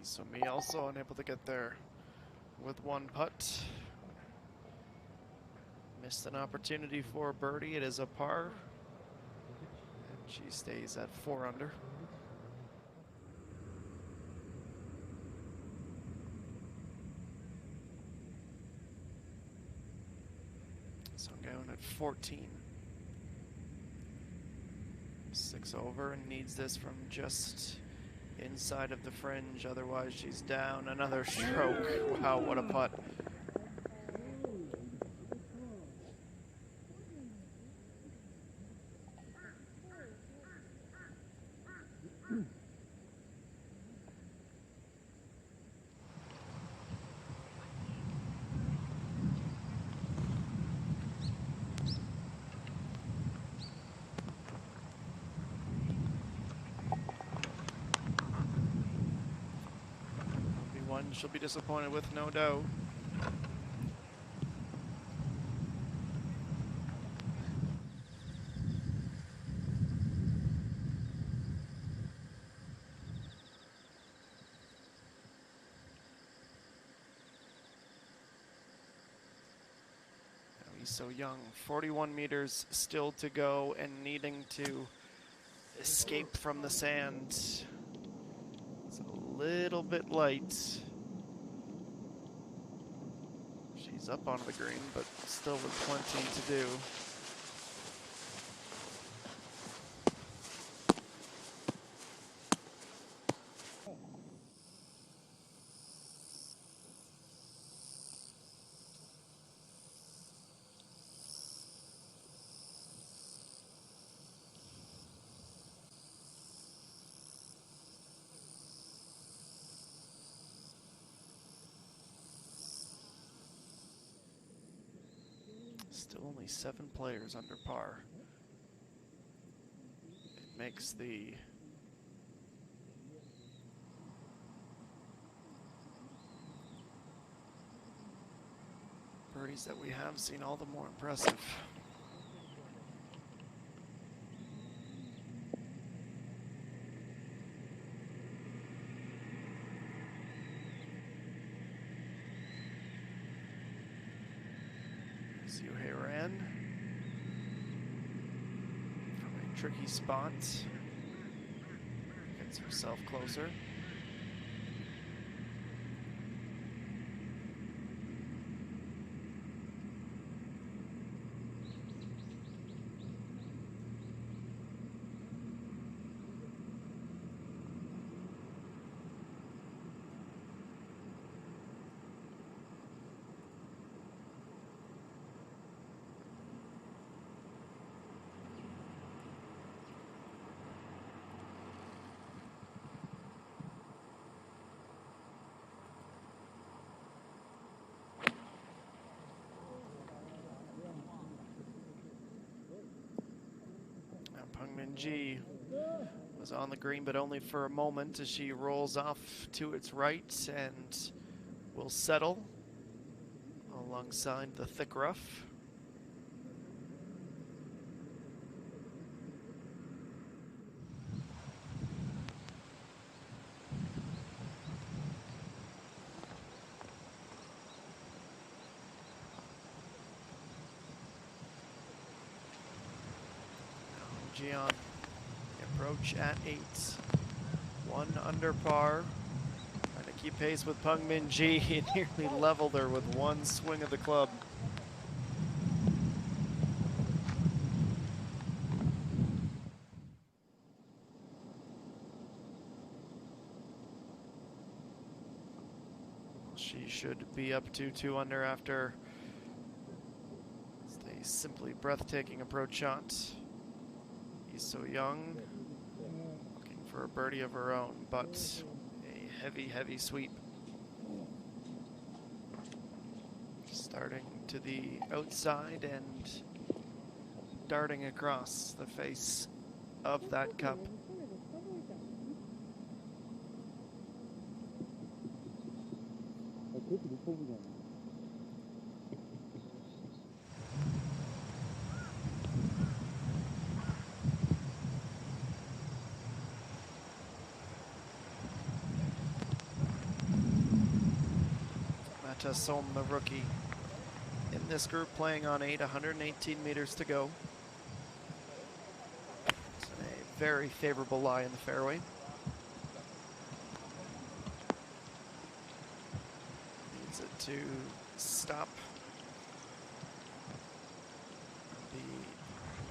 Speaker 1: So me also unable to get there with one putt. Missed an opportunity for a birdie. It is a par. And she stays at 4 under. So I'm going at 14. 6 over and needs this from just inside of the fringe, otherwise she's down. Another stroke. Wow, what a putt. One she'll be disappointed with, no doubt. He's so young. 41 meters still to go and needing to escape from the sand. It's a little bit light. She's up on the green, but still with plenty to do. Still only 7 players under par. It makes the birdies that we have seen all the more impressive. Ran from a tricky spot, gets herself closer. G was on the green, but only for a moment as she rolls off to its right and will settle alongside the thick rough. Gian, approach at 8, 1 under par. Trying to keep pace with Peng Min Ji. He nearly leveled her with one swing of the club. She should be up to 2 under after a simply breathtaking approach shot. He's so young, looking for a birdie of her own, but a heavy, heavy sweep. Starting to the outside and darting across the face of that cup. Son, the rookie, in this group playing on 8, 118 meters to go. It's a very favorable lie in the fairway. Needs it to stop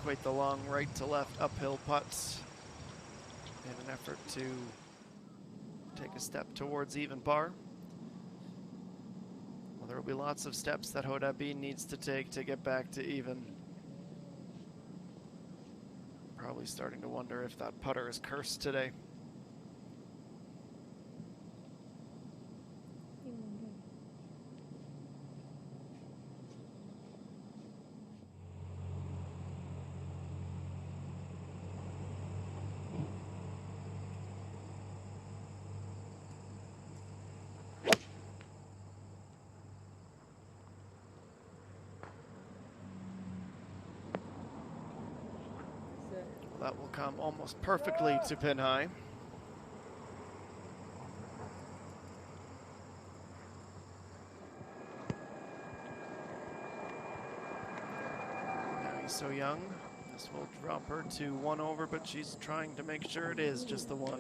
Speaker 1: quite the long right to left uphill putts in an effort to take a step towards even par. There will be lots of steps that Hoda Bin needs to take to get back to even. Probably starting to wonder if that putter is cursed today. That will come almost perfectly to pin high. Now he's so young. This will drop her to 1 over, but she's trying to make sure it is just the 1.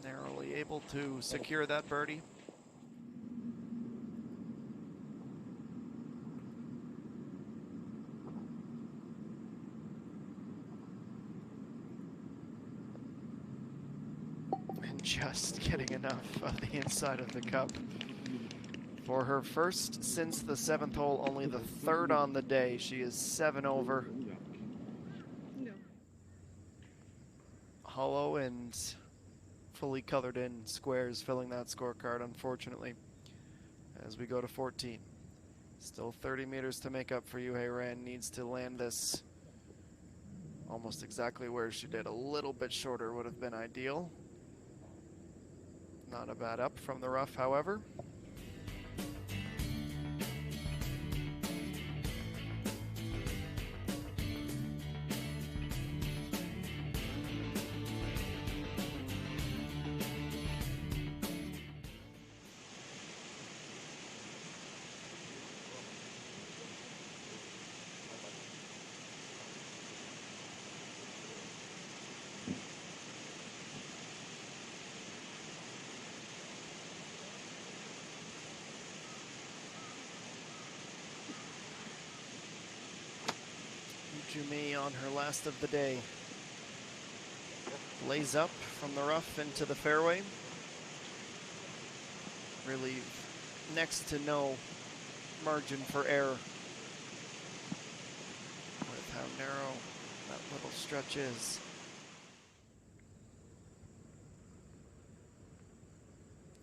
Speaker 1: Narrowly able to secure that birdie. Just getting enough of the inside of the cup. For her first since the 7th hole, only the 3rd on the day. She is 7 over. Hollow and fully colored in squares filling that scorecard, unfortunately, as we go to 14. Still 30 meters to make up for Yuhei Ran. Needs to land this almost exactly where she did. A little bit shorter would have been ideal. Not a bad up from the rough, however. Jumi on her last of the day. Lays up from the rough into the fairway. Really next to no margin for error with how narrow that little stretch is.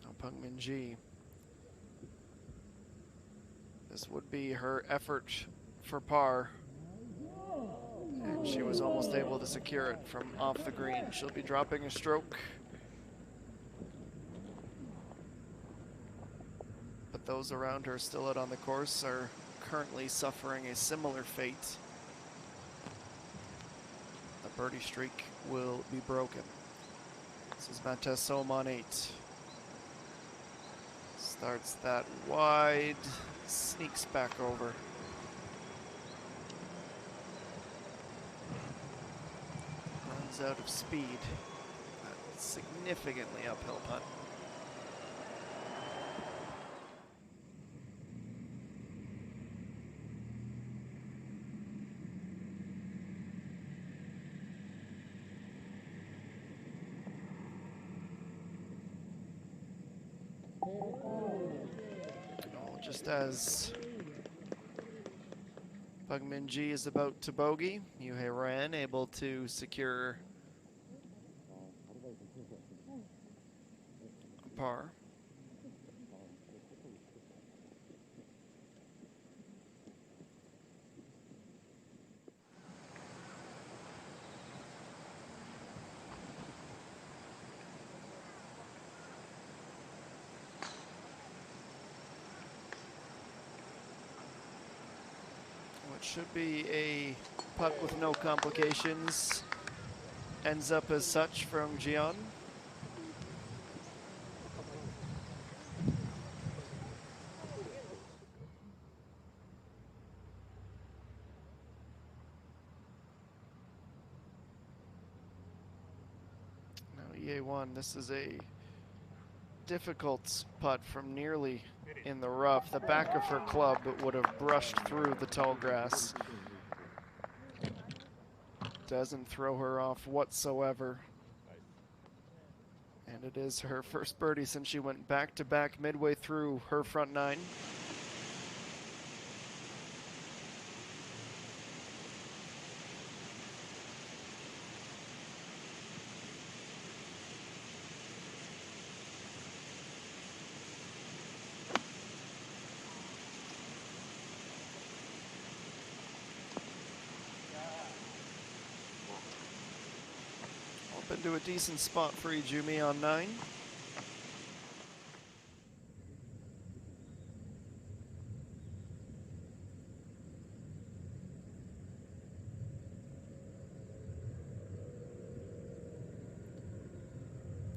Speaker 1: Now Peng Min-ji. This would be her effort for par. And she was almost able to secure it from off the green. She'll be dropping a stroke. But those around her still out on the course are currently suffering a similar fate. The birdie streak will be broken. This is Mathias Sohm on 8. Starts that wide, sneaks back over. Runs out of speed. A significantly uphill putt. Just as Peng Min-ji is about to bogey, Yuhei Ran able to secure a par. What should be a putt with no complications ends up as such from Gian. Now EA1, this is a difficult putt from nearly in the rough. The back of her club would have brushed through the tall grass. Doesn't throw her off whatsoever. And it is her first birdie since she went back-to-back midway through her front nine. Up into a decent spot for Ijumi on 9.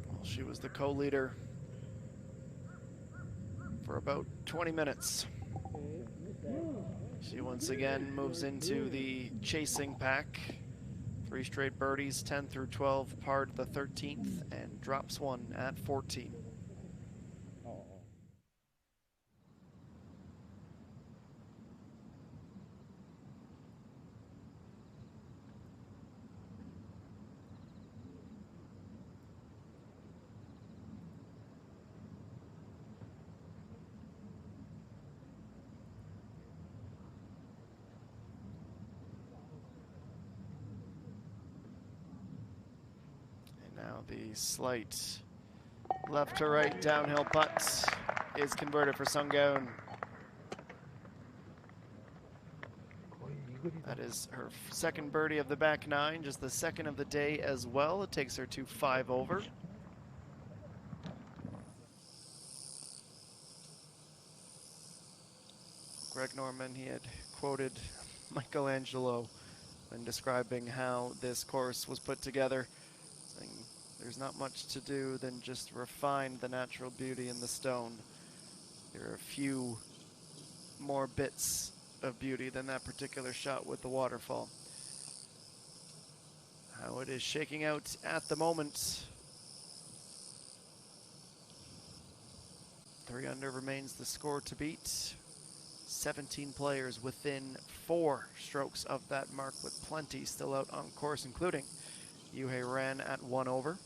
Speaker 1: Well, she was the co-leader for about 20 minutes. She once again moves into the chasing pack. 3 straight birdies, 10 through 12, parred the 13th, and drops one at 14. The slight Left to right downhill putt is converted for Sungyeon. That is her second birdie of the back nine, just the second of the day as well. It takes her to 5 over. Greg Norman, he had quoted Michelangelo when describing how this course was put together, saying there's not much to do than just refine the natural beauty in the stone. There are a few more bits of beauty than that particular shot with the waterfall. How it is shaking out at the moment. 3 under remains the score to beat. 17 players within 4 strokes of that mark, with plenty still out on course, including Yuhei Ran at 1 over.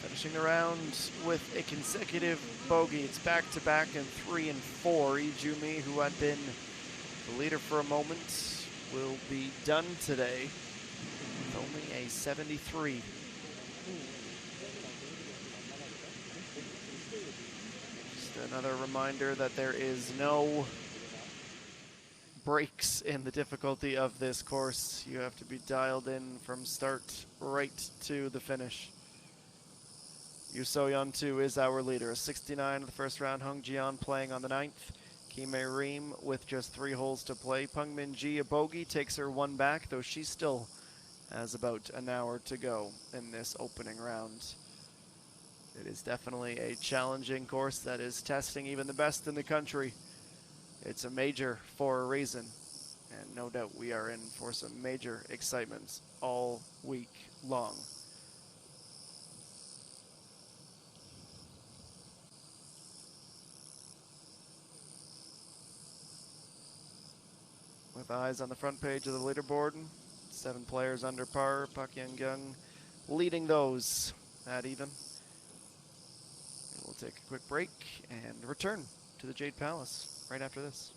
Speaker 1: Finishing the round with a consecutive bogey. It's back-to-back and 3 and 4. Ijumi, who had been the leader for a moment, will be done today with only a 73. Just another reminder that there is no breaks in the difficulty of this course. You have to be dialed in from start right to the finish. Yu So-yeon, too, is our leader. A 69 of the first round. Hung Jian playing on the 9th. Kim Reem with just 3 holes to play. Peng Min-ji, a bogey, takes her 1 back, though she still has about an hour to go in this opening round. It is definitely a challenging course that is testing even the best in the country. It's a major for a reason, and no doubt we are in for some major excitements all week long. With eyes on the front page of the leaderboard, 7 players under par. Park Young leading those at even. We'll take a quick break and return to the Jade Palace right after this.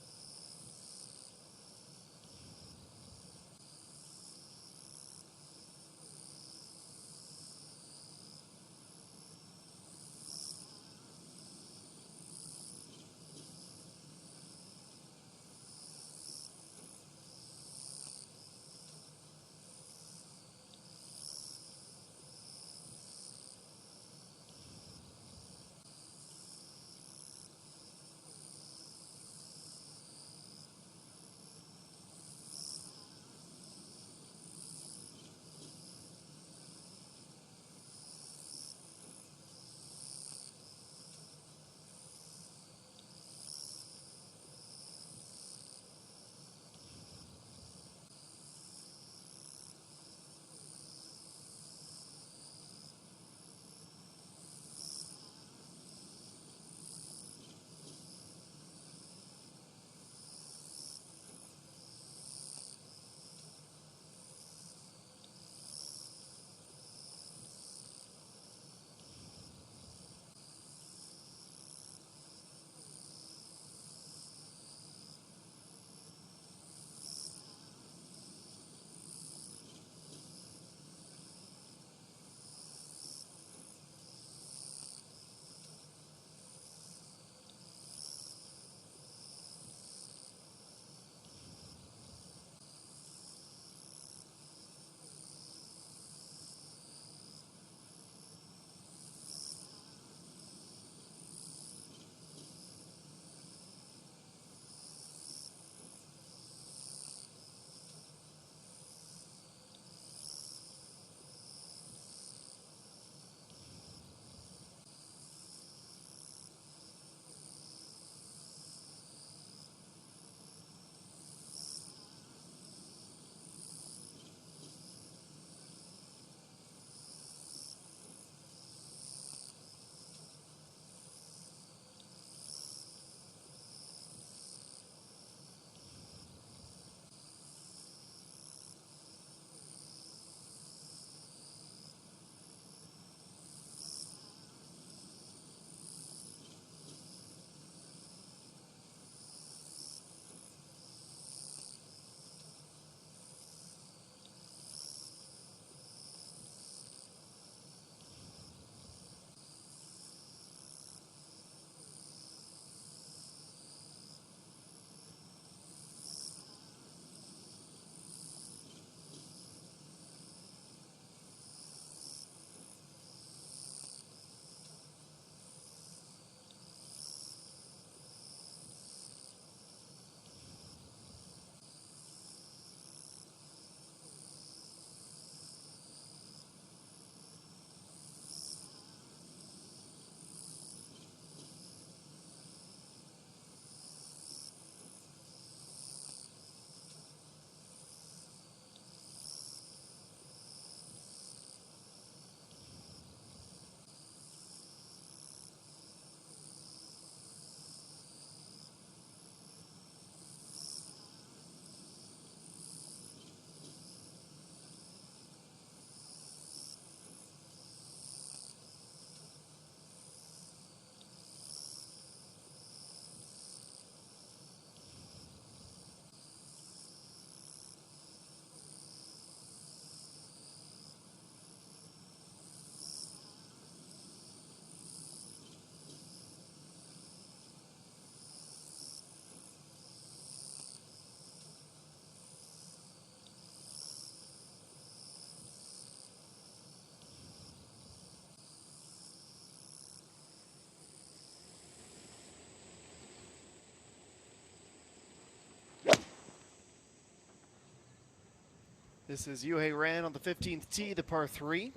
Speaker 1: This is Yuhei Ran on the 15th tee, the par 3.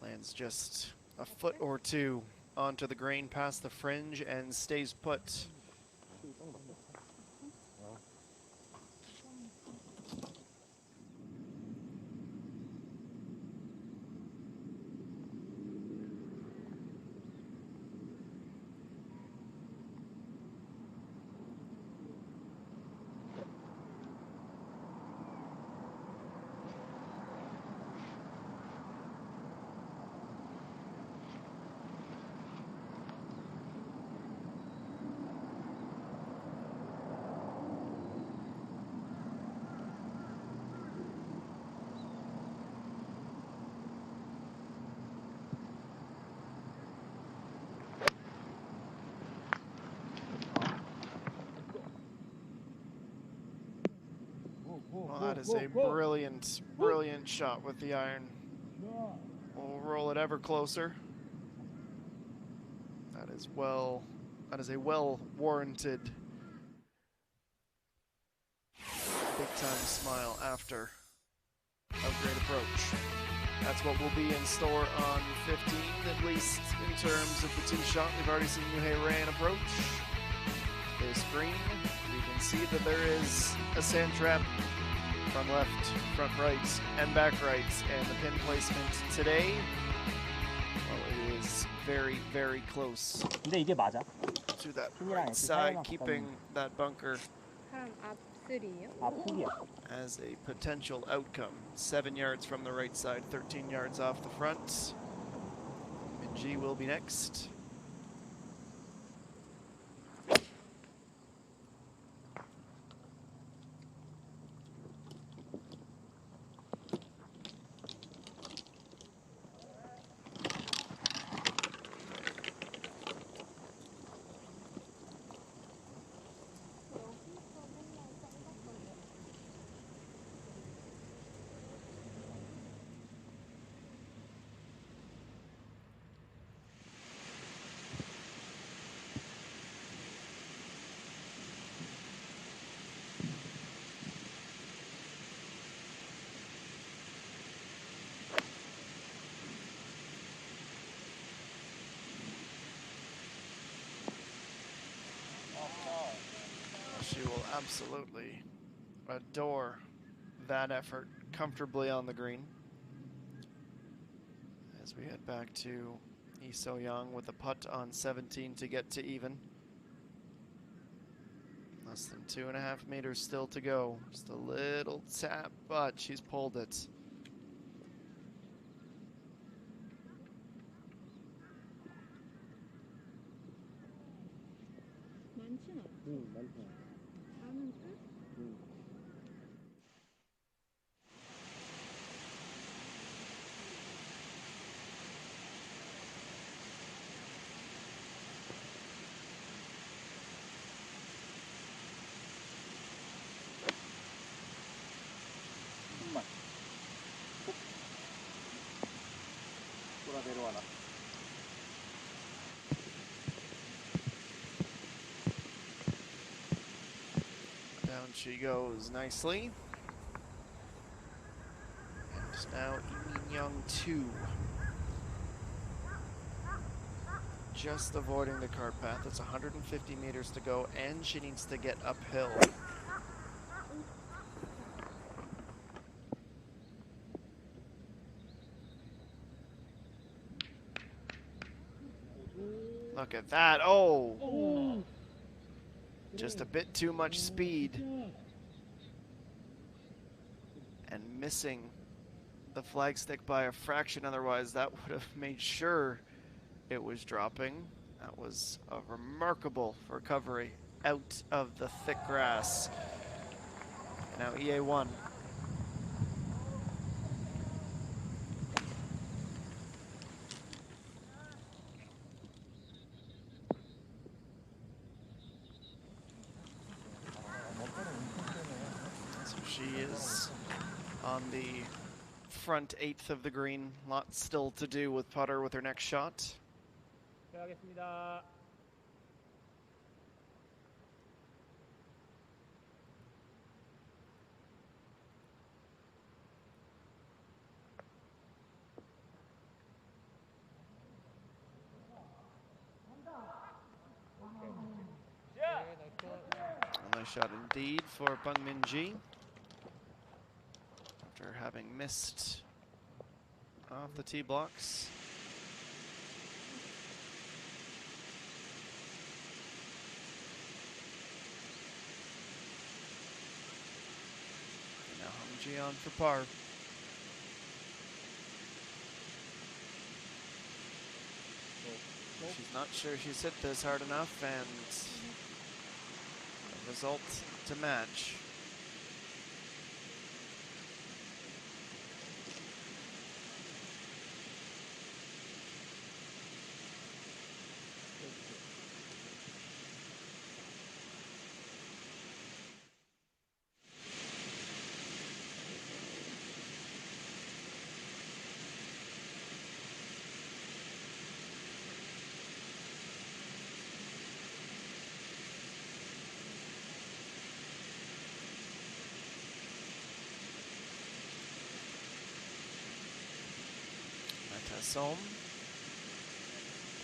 Speaker 1: Lands just a foot or two onto the green past the fringe and stays put. Well, that is a brilliant, brilliant shot with the iron. We'll roll it ever closer. That is a well-warranted big-time smile after a great approach. That's what will be in store on 15, at least in terms of the tee shot. We've already seen Yuhei Ran approach this green. You can see that there is a sand trap front left, front right, and back right, and the pin placement today, well, it is very, very close
Speaker 4: 근데 이게 맞아?
Speaker 1: to that right side, keeping that bunker
Speaker 3: 사람 앞슬이에요?
Speaker 4: 앞이야.
Speaker 1: as a potential outcome. 7 yards from the right side, 13 yards off the front. ENG will be next. She will absolutely adore that effort comfortably on the green. As we head back to Lee So-young with a putt on 17 to get to even. Less than 2.5 meters still to go. Just a little tap, but she's pulled it.
Speaker 3: 많진 않아.
Speaker 5: 많다.
Speaker 3: 나는 끝?
Speaker 4: 돌아 내려와라.
Speaker 1: Down she goes nicely. And now Young 2. Just avoiding the cart path. It's 150 meters to go, and she needs to get uphill. Look at that. Oh! Just a bit too much speed. And missing the flagstick by a fraction. Otherwise, that would have made sure it was dropping. That was a remarkable recovery out of the thick grass. Now EA1. So she is on the front eighth of the green. Lots still to do with putter with her next shot.
Speaker 2: 들어가겠습니다.
Speaker 1: Nice shot indeed for Bung Min Ji. After having missed off the tee blocks. And now Hung Ji on for par. She's not sure she's hit this hard enough, and the result to match. Home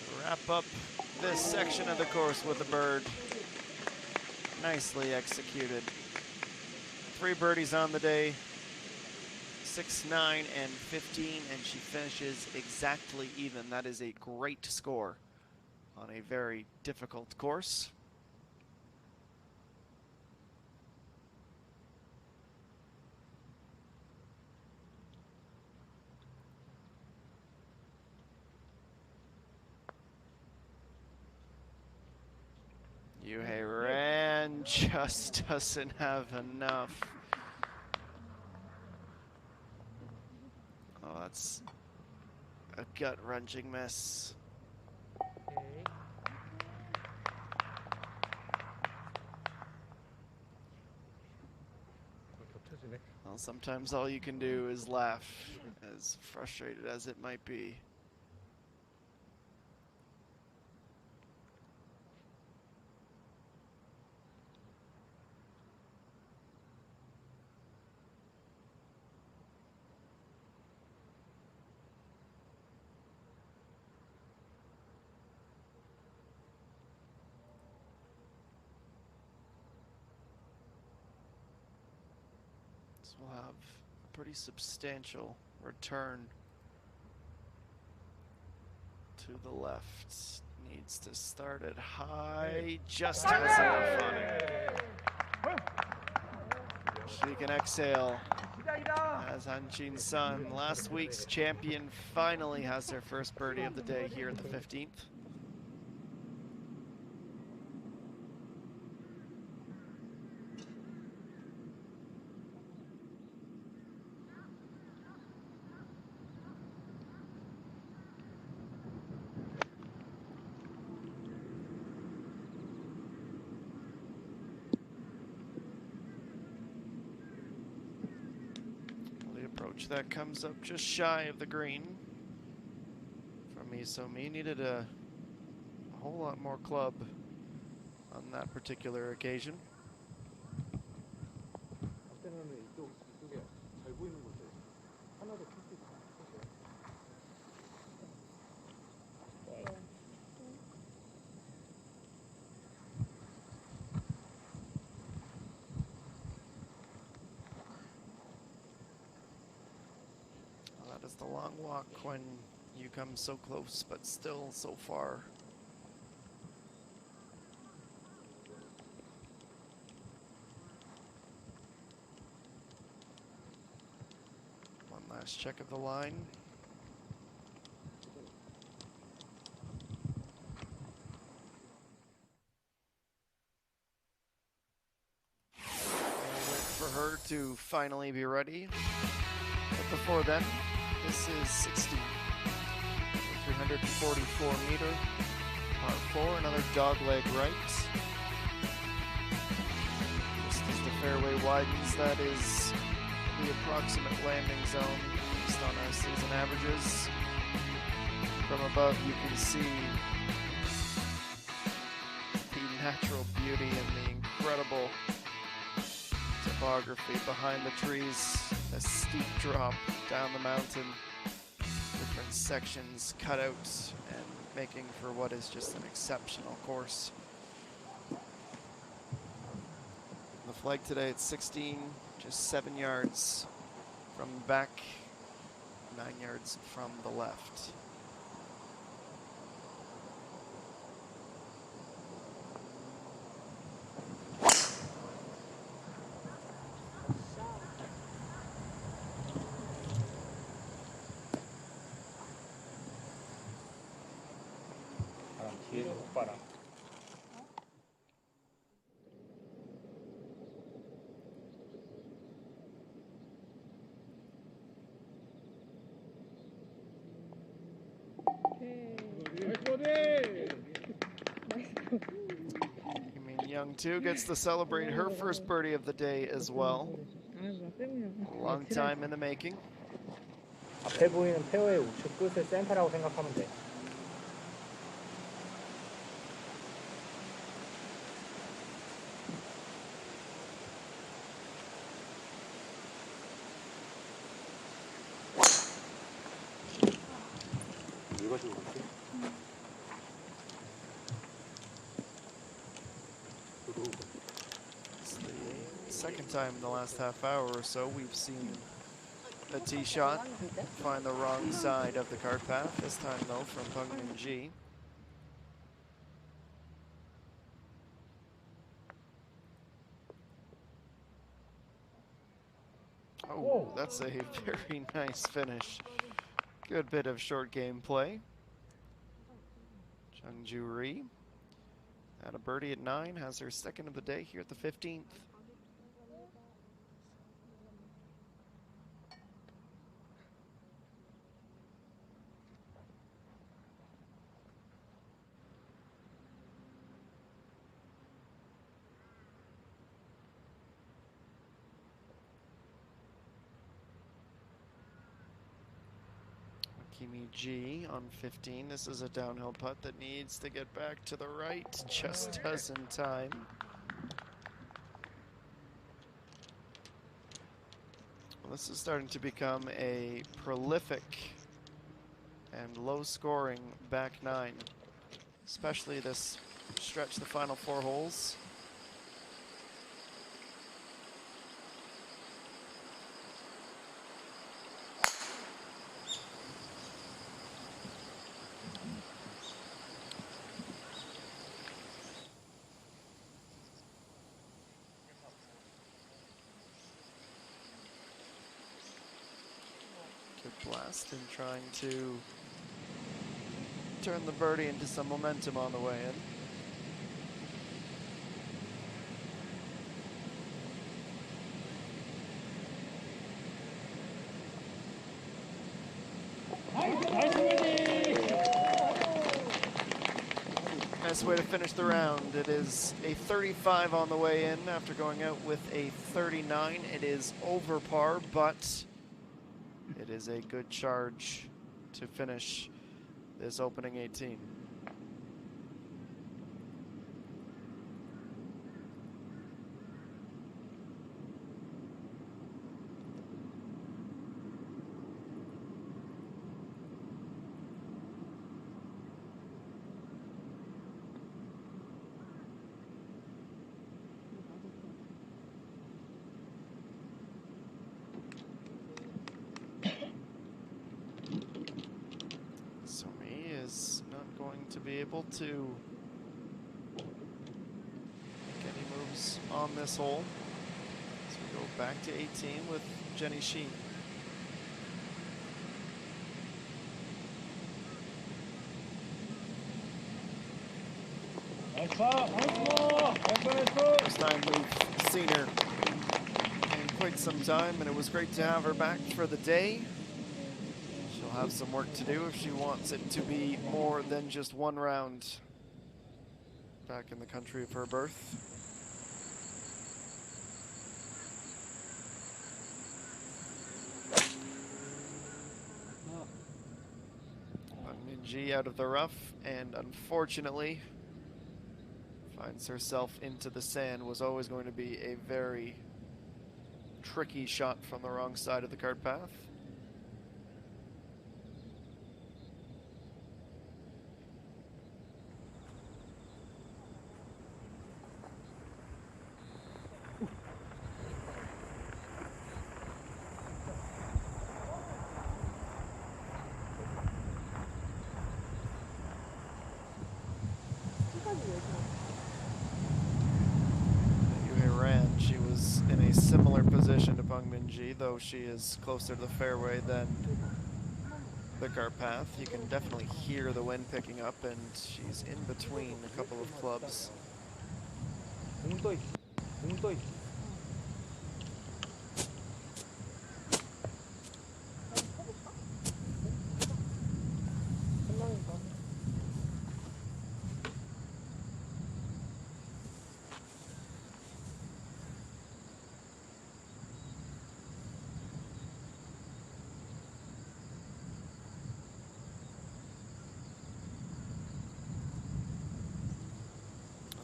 Speaker 1: to wrap up this section of the course with a bird. Nicely executed. 3 birdies on the day, 6, 9, and 15, and she finishes exactly even. That is a great score on a very difficult course. Yuhei Ran just doesn't have enough. Oh, that's a gut-wrenching miss. Well, sometimes all you can do is laugh, as frustrated as it might be. We'll have a pretty substantial return to the left. Needs to start it high, just has enough on it. She can exhale as Han Chin Sun, last week's champion, finally has her first birdie of the day here at the 15th. That comes up just shy of the green from Isomi. Needed a whole lot more club on that particular occasion. Is the long walk when you come so close but still so far. One last check of the line. We'll wait for her to finally be ready. But before then, this is 16, 344 meter, par 4, another dogleg right. Just as the fairway widens, that is the approximate landing zone based on our season averages. From above you can see the natural beauty and the incredible topography behind the trees. A steep drop down the mountain, different sections cut out and making for what is just an exceptional course. the flag today at 16, just 7 yards from the back, 9 yards from the left.
Speaker 5: 뒤에서 못 봐라.
Speaker 1: Young too gets to celebrate her first birdie of the day as well. A long time in the making.
Speaker 5: 앞에 보이는 페어의 우측 끝을 센터라고 생각하면 돼.
Speaker 1: It's the second time in the last half hour or so we've seen a tee shot find the wrong side of the cart path. This time though from ENG. Oh, that's a very nice finish. Good bit of short game play. Jungju Ri had a birdie at 9, has her second of the day here at the 15th. Kimi G on 15. This is a downhill putt that needs to get back to the right. Just does in time. Well, this is starting to become a prolific and low-scoring back 9, especially this stretch, the final 4 holes. Good blast and trying to turn the birdie into some momentum on the way in. Nice way to finish the round. It is a 35 on the way in after going out with a 39. It is over par, but it is a good charge to finish this opening 18. To be able to make any moves on this hole. So we go back to 18 with Jenny Sheen. First time we've seen her in quite some time, and it was great to have her back for the day. She'll have some work to do if she wants it to be more than just one round back in the country of her birth. Minji out of the rough, and unfortunately finds herself into the sand. Was always going to be a very tricky shot from the wrong side of the cart path. Bung Minji, though she is closer to the fairway than the cart path. You can definitely hear the wind picking up, and she's in between a couple of clubs.
Speaker 5: 공 떠 있어. 공 떠 있어.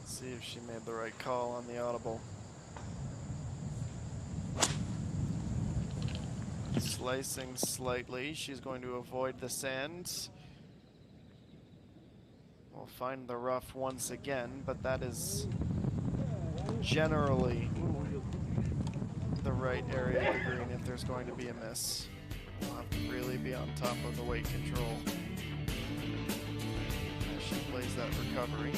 Speaker 1: Let's see if she made the right call on the audible. Slicing slightly. She's going to avoid the sand. We'll find the rough once again, but that is generally the right area of the green if there's going to be a miss. We'll have to really be on top of the weight control as she plays that recovery.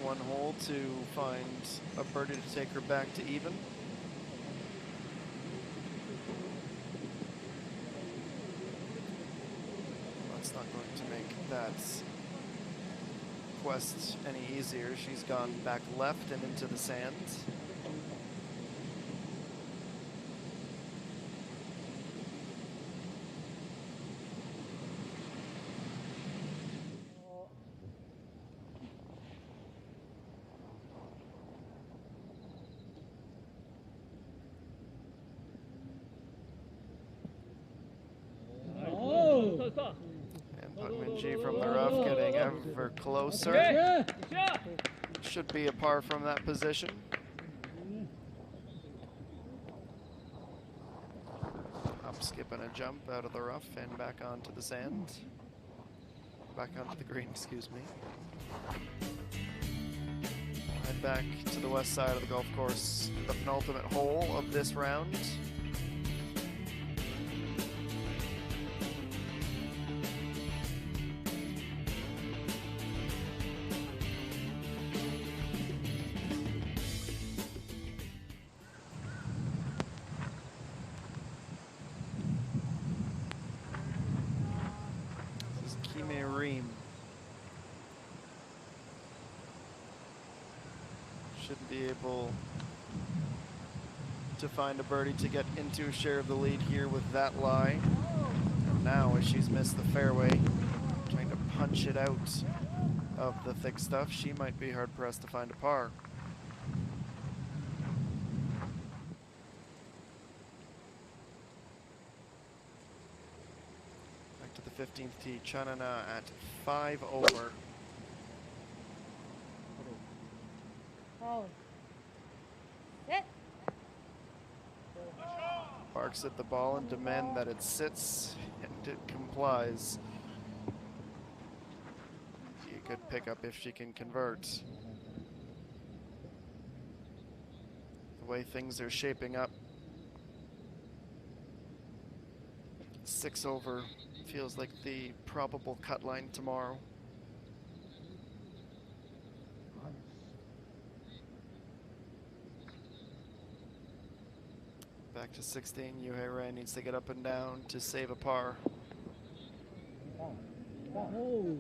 Speaker 1: One hole to find a birdie to take her back to even. That's not going to make that quest any easier. She's gone back left and into the sand. And Bung Minji from the rough getting ever closer. Should be a par from that position. Up, skip, and a jump out of the rough and back onto the sand. Back onto the green, excuse me. Head back to the west side of the golf course, the penultimate hole of this round. Should be able to find a birdie to get into a share of the lead here with that lie. And now, as she's missed the fairway, trying to punch it out of the thick stuff, she might be hard pressed to find a par. Back to the 15th tee, Chanana at 5 over. Barks at the ball and demand that it sits, and it complies. A good pickup if she can convert. The way things are shaping up, 6 over feels like the probable cut line tomorrow. Back to 16, Yuhei Ray needs to get up and down to save a par.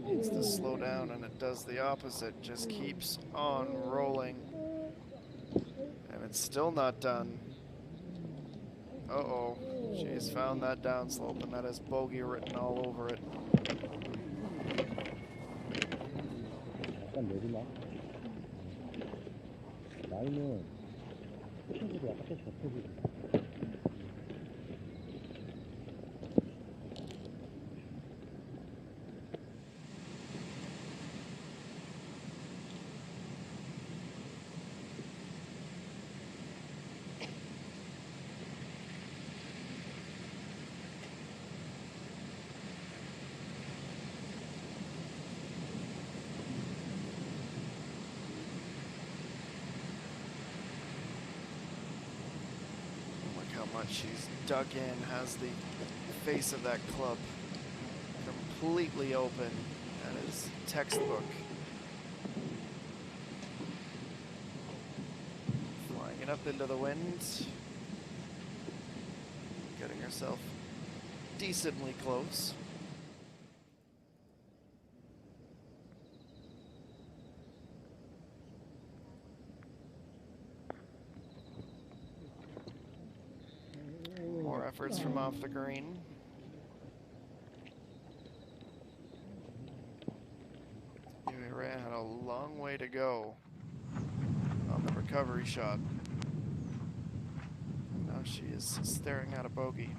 Speaker 1: Needs to slow down, and it does the opposite, just keeps on rolling. And it's still not done. Uh-oh, she's found that downslope, and that is bogey written all over it.
Speaker 4: 약간 내리막. 라인은 끝에서 약간 좀 좁혀지고.
Speaker 1: how much she's dug in, has the face of that club completely open. That is textbook. Flying it up into the wind. Getting herself decently close. More efforts from off the green. Ran had a long way to go on the recovery shot. Now she is staring at a bogey.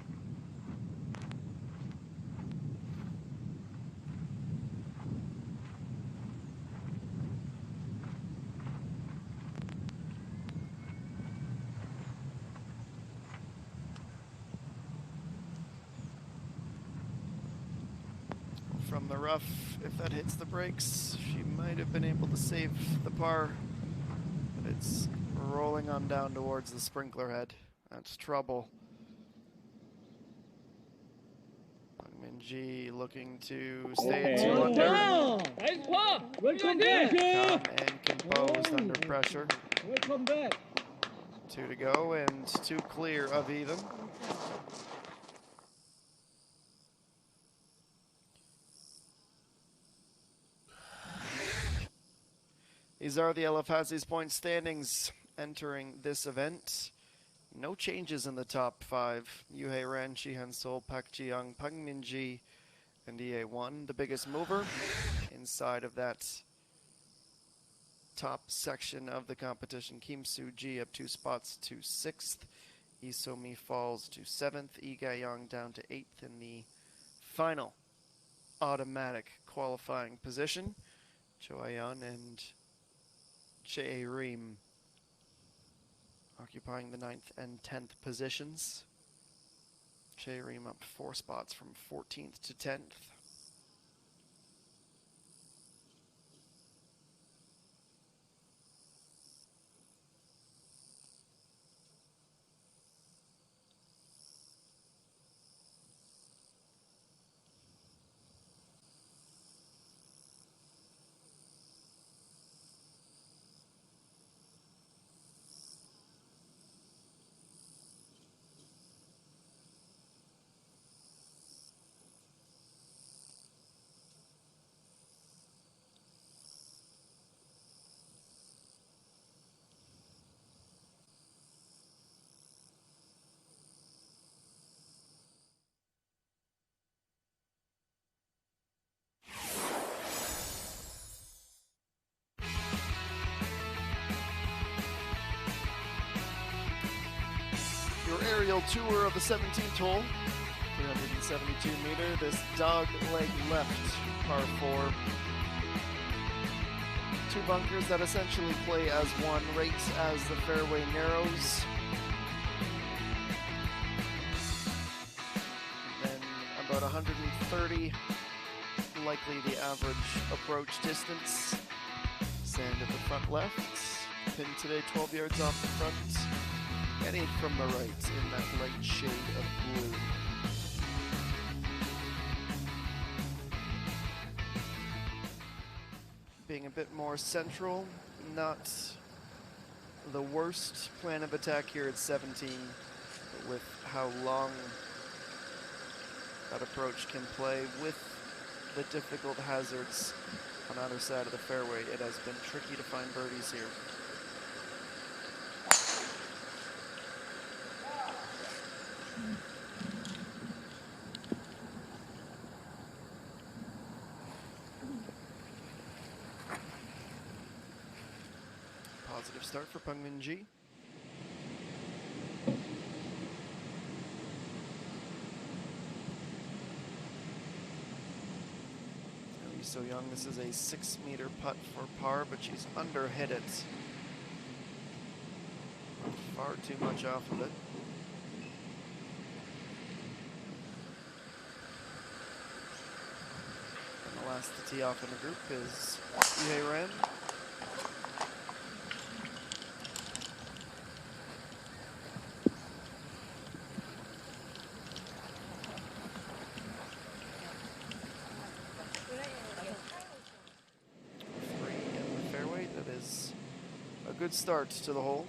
Speaker 1: From the rough, if that hits the brakes, she might have been able to save the par, but it's rolling on down towards the sprinkler head. That's trouble. Minji looking to stay at 2 under.
Speaker 2: Welcome back!
Speaker 1: Calm and composed under pressure.
Speaker 2: Welcome back!
Speaker 1: 2 to go and 2 clear of even. These are the LFASI's point standings entering this event. No changes in the top 5. Yuhei Ren, Shihan Sol, Pak Jiyoung, Peng Minji, and EA1. The biggest mover inside of that top section of the competition. Kim Soo-ji up 2 spots to 6th. Lee So-mi falls to 7th. Lee Ga-young down to 8th in the final automatic qualifying position. Cho Ayeon and Jae Reem occupying the 9th and 10th positions. Jae Reem up 4 spots from 14th to 10th. Your aerial tour of the 17th hole, 372 meter, this dog leg left par 4. 2 bunkers that essentially play as one, right as the fairway narrows. And then about 130, likely the average approach distance. Sand at the front left, pin today 12 yards off the front. Getting from the right in that light shade of blue. Being a bit more central, not the worst plan of attack here at 17, but with how long that approach can play with the difficult hazards on either side of the fairway, it has been tricky to find birdies here. Positive start for Peng Minji. Lee So-young, this is a 6-meter putt for par, but she's under-hit it. Far too much off of it. And the last to tee off in the group is Yuhei Ren. good start to the hole.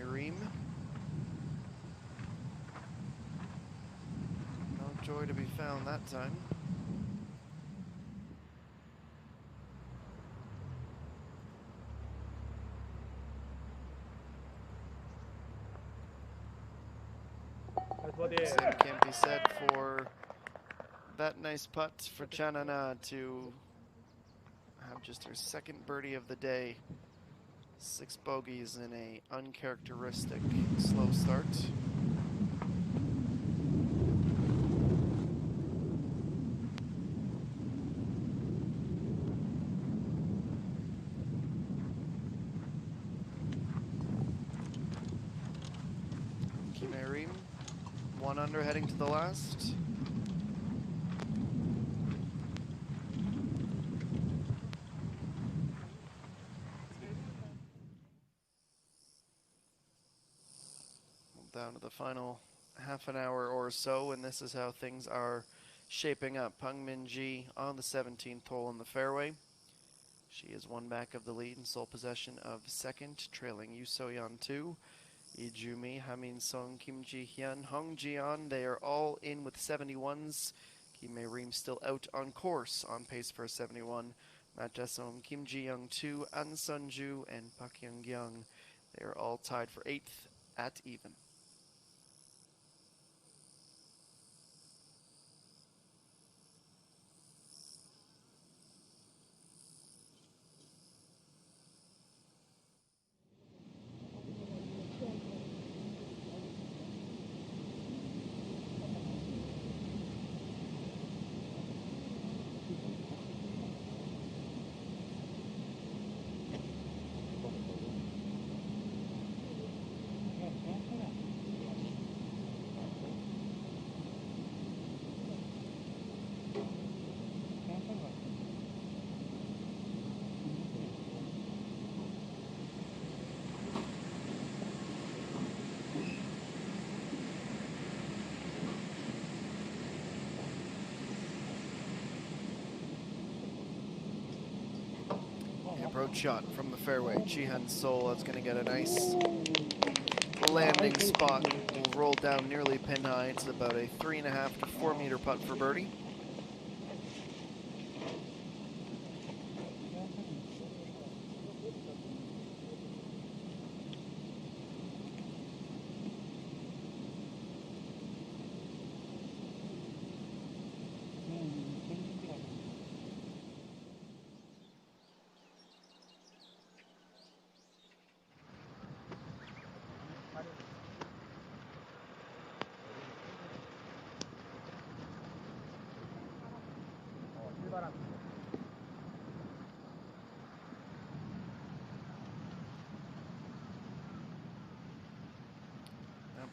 Speaker 1: Ream. No joy to be found that time. Same can't be said for that nice putt for Chanana to have just her second birdie of the day. 6 bogeys in a uncharacteristic slow start. Ream, 1 under heading to the last. Down to the final half an hour or so, and this is how things are shaping up. Peng Min-ji on the 17th hole in the fairway. She is 1 back of the lead in sole possession of second, trailing Yu So-yeon 2. Lee Ju-mi, Hamin Song, Kim Ji-hyun, Hong Ji-an, they are all in with 71s. Kim Reem still out on course, on pace for a 71. Ma Jae-sung, Kim Ji-young 2, An Sun-ju, and Park Young-gyung. They are all tied for 8th at even. Approach shot from the fairway. Jihan Sol is going to get a nice landing spot. Will roll down nearly pin high. It's about a 3.5 to 4 meter putt for birdie.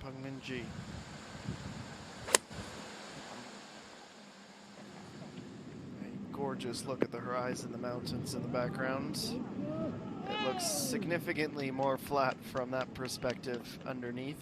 Speaker 1: Peng Min-ji. A gorgeous look at the horizon, the mountains in the background. It looks significantly more flat from that perspective underneath.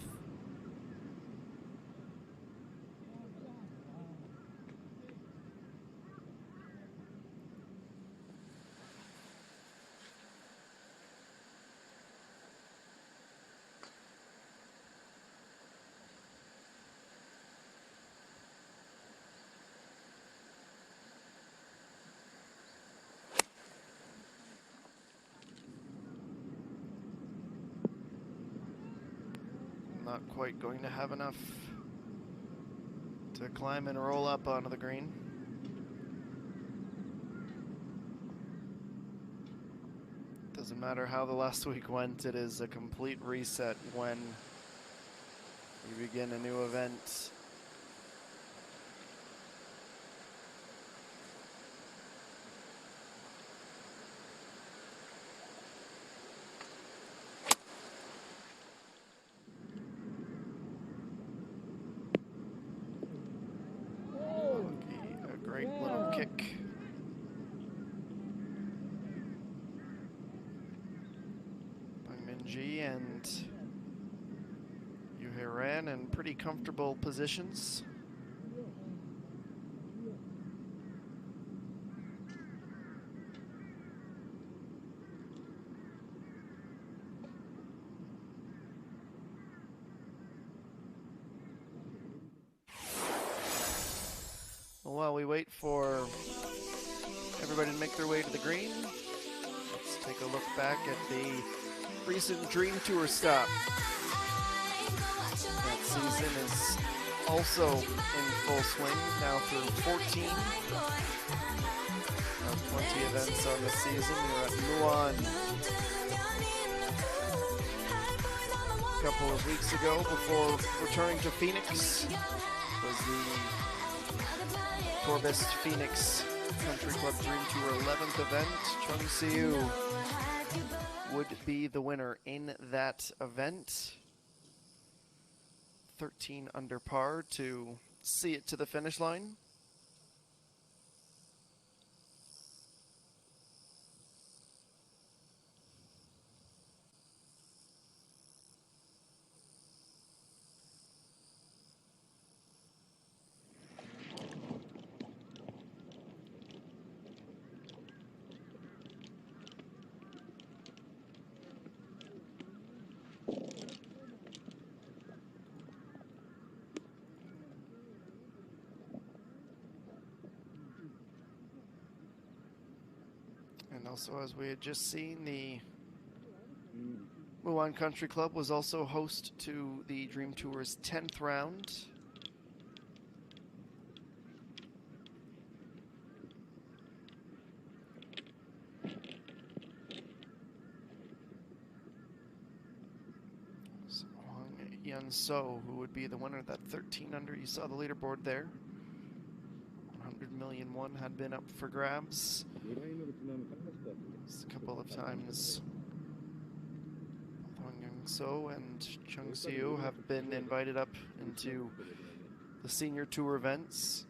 Speaker 1: Not quite going to have enough to climb and roll up onto the green. Doesn't matter how the last week went, it is a complete reset when you begin a new event. A great little kick. ENG and Yuheran in pretty comfortable positions. While we wait for everybody to make their way to the green, let's take a look back at the recent Dream Tour stop. That season is also in full swing, now through 14 of 20 events on the season. We're at Hanwha a couple of weeks ago before returning to Phoenix. Was the Torbest Phoenix Country Club Dream Tour 11th event. Chung Siu would be the winner in that event. 13 under par to see it to the finish line. And also, as we had just seen, the Muan Country Club was also host to the Dream Tour's 10th round. So Hong Yun So, who would be the winner of that 13 under, you saw the leaderboard there. 100 million won had been up for grabs. A couple of times Hong Young So and Chung Siu have been invited up into the senior tour events.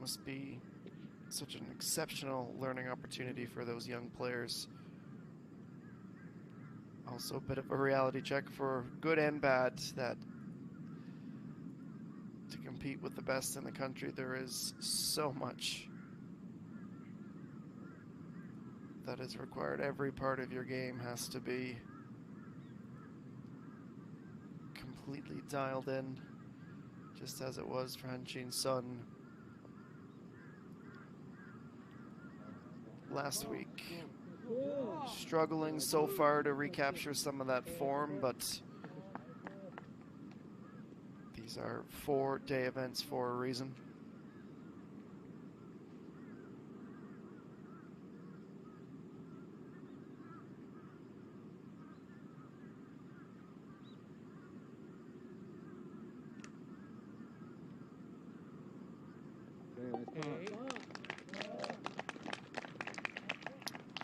Speaker 1: Must be such an exceptional learning opportunity for those young players. Also a bit of a reality check for good and bad that to compete with the best in the country, there is so much that is required. Every part of your game has to be completely dialed in, just as it was for Han-Chin Sun last week. Struggling so far to recapture some of that form, but these are 4-day events for a reason.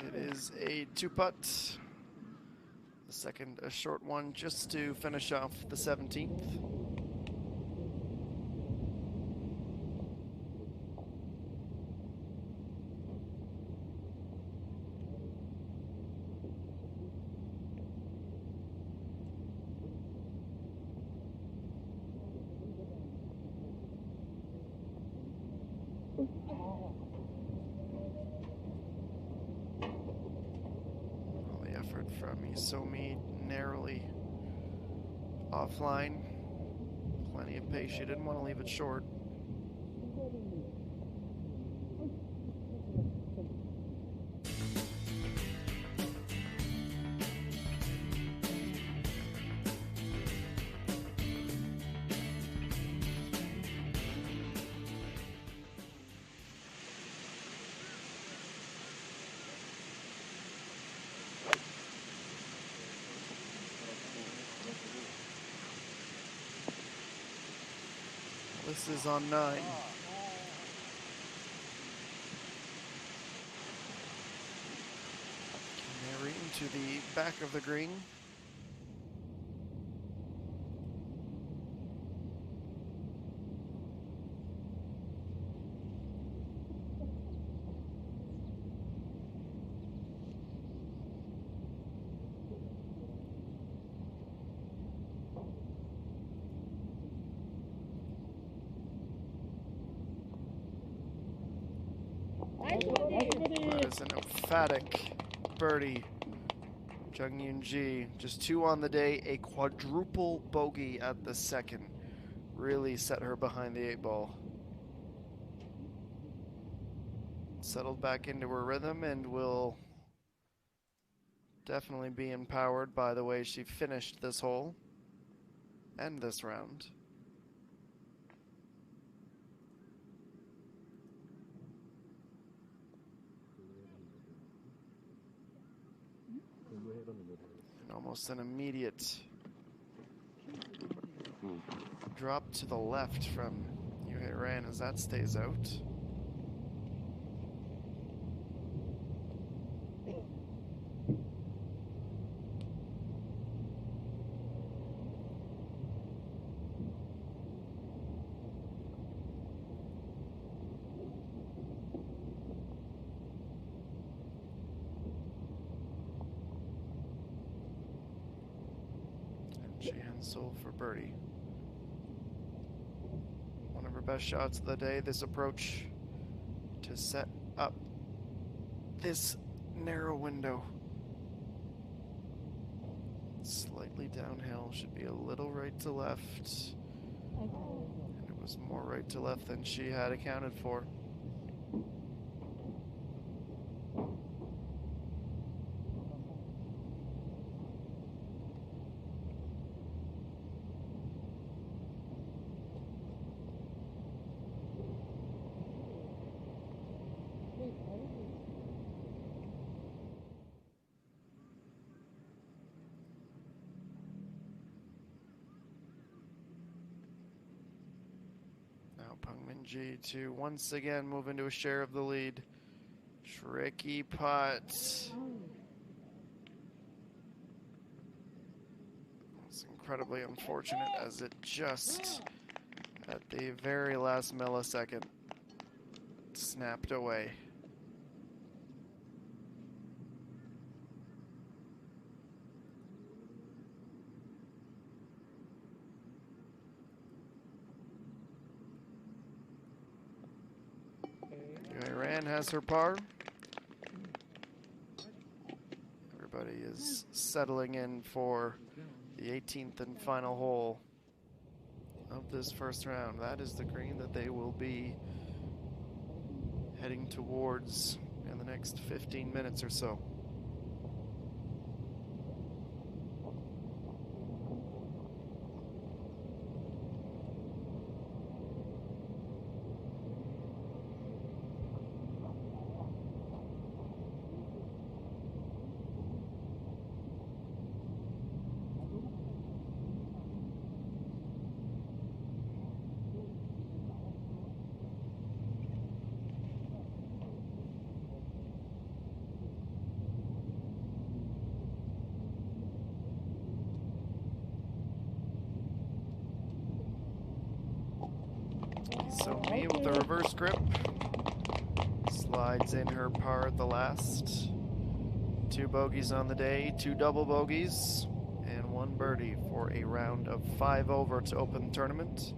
Speaker 1: It is a 2-putt. The second, a short one, just to finish off the 17th. From Isomi narrowly offline. Plenty of pace. She didn't want to leave it short. This is on 9. Carrying to the back of the green. is an emphatic birdie. Jung Yoon Ji, just 2 on the day, a quadruple bogey at the second. Really set her behind the 8-ball. Settled back into her rhythm and will definitely be empowered by the way she finished this hole and this round. And almost an immediate drop to the left from Yuhei Ran as that stays out. And Jihan-Sol for birdie. One of her best shots of the day, this approach to set up this narrow window. Slightly downhill, should be a little right to left. And it was more right to left than she had accounted for. Now Peng Min-ji to once again move into a share of the lead. Tricky putt. It's incredibly unfortunate as it just, at the very last millisecond, snapped away. Iran has her par. Everybody is settling in for the 18th and final hole of this first round. That is the green that they will be heading towards in the next 15 minutes or so. So me with the reverse grip slides in her par at the last. 2 bogeys on the day, 2 double bogeys, and 1 birdie for a round of 5 over to open the tournament.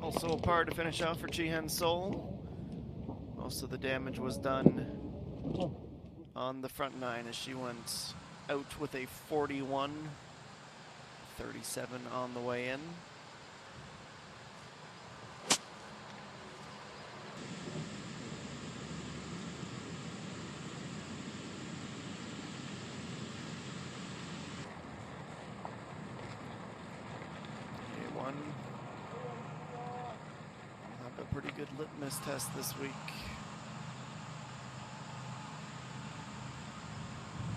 Speaker 1: Also a par to finish off for Jihan-Sol. Most of the damage was done on the front 9 as she went out with a 41, 37 on the way in. pretty good litmus test this week.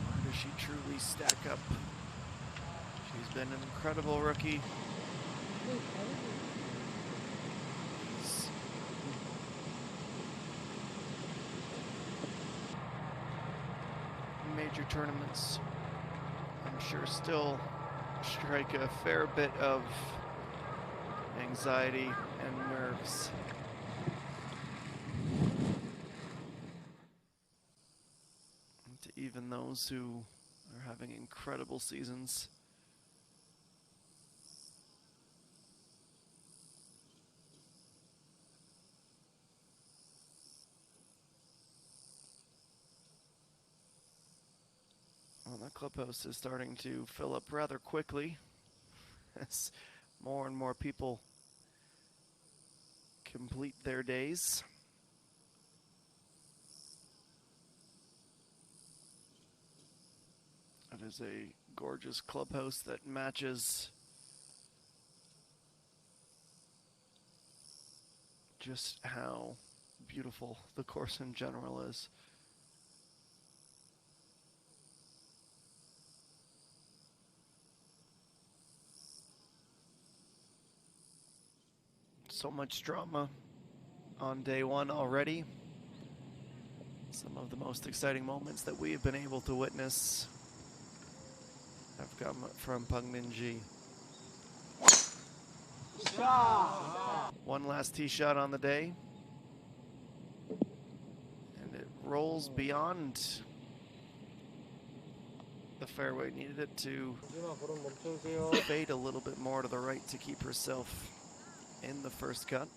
Speaker 1: Where does she truly stack up? She's been an incredible rookie. Major tournaments, I'm sure, still strike a fair bit of anxiety and nerves. And to even those who are having incredible seasons. Well, that clubhouse is starting to fill up rather quickly as more and more people complete their days. It is a gorgeous clubhouse that matches just how beautiful the course in general is. So much drama on day one already. Some of the most exciting moments that we have been able to witness have come from Peng Minji. One last tee shot on the day, and it rolls beyond the fairway. Needed it to fade a little bit more to the right to keep herself in the first cut.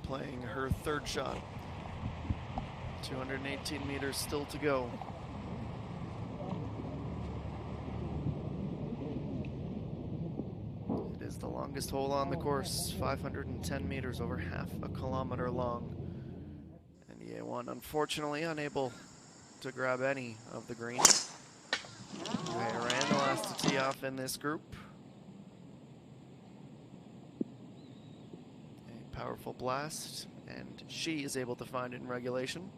Speaker 1: Playing her third shot. 218 meters still to go. It is the longest hole on the course, 510 meters, over half a kilometer long. And EA1 unfortunately unable to grab any of the green. Randall has to tee off in this group. Powerful blast, and she is able to find it in regulation.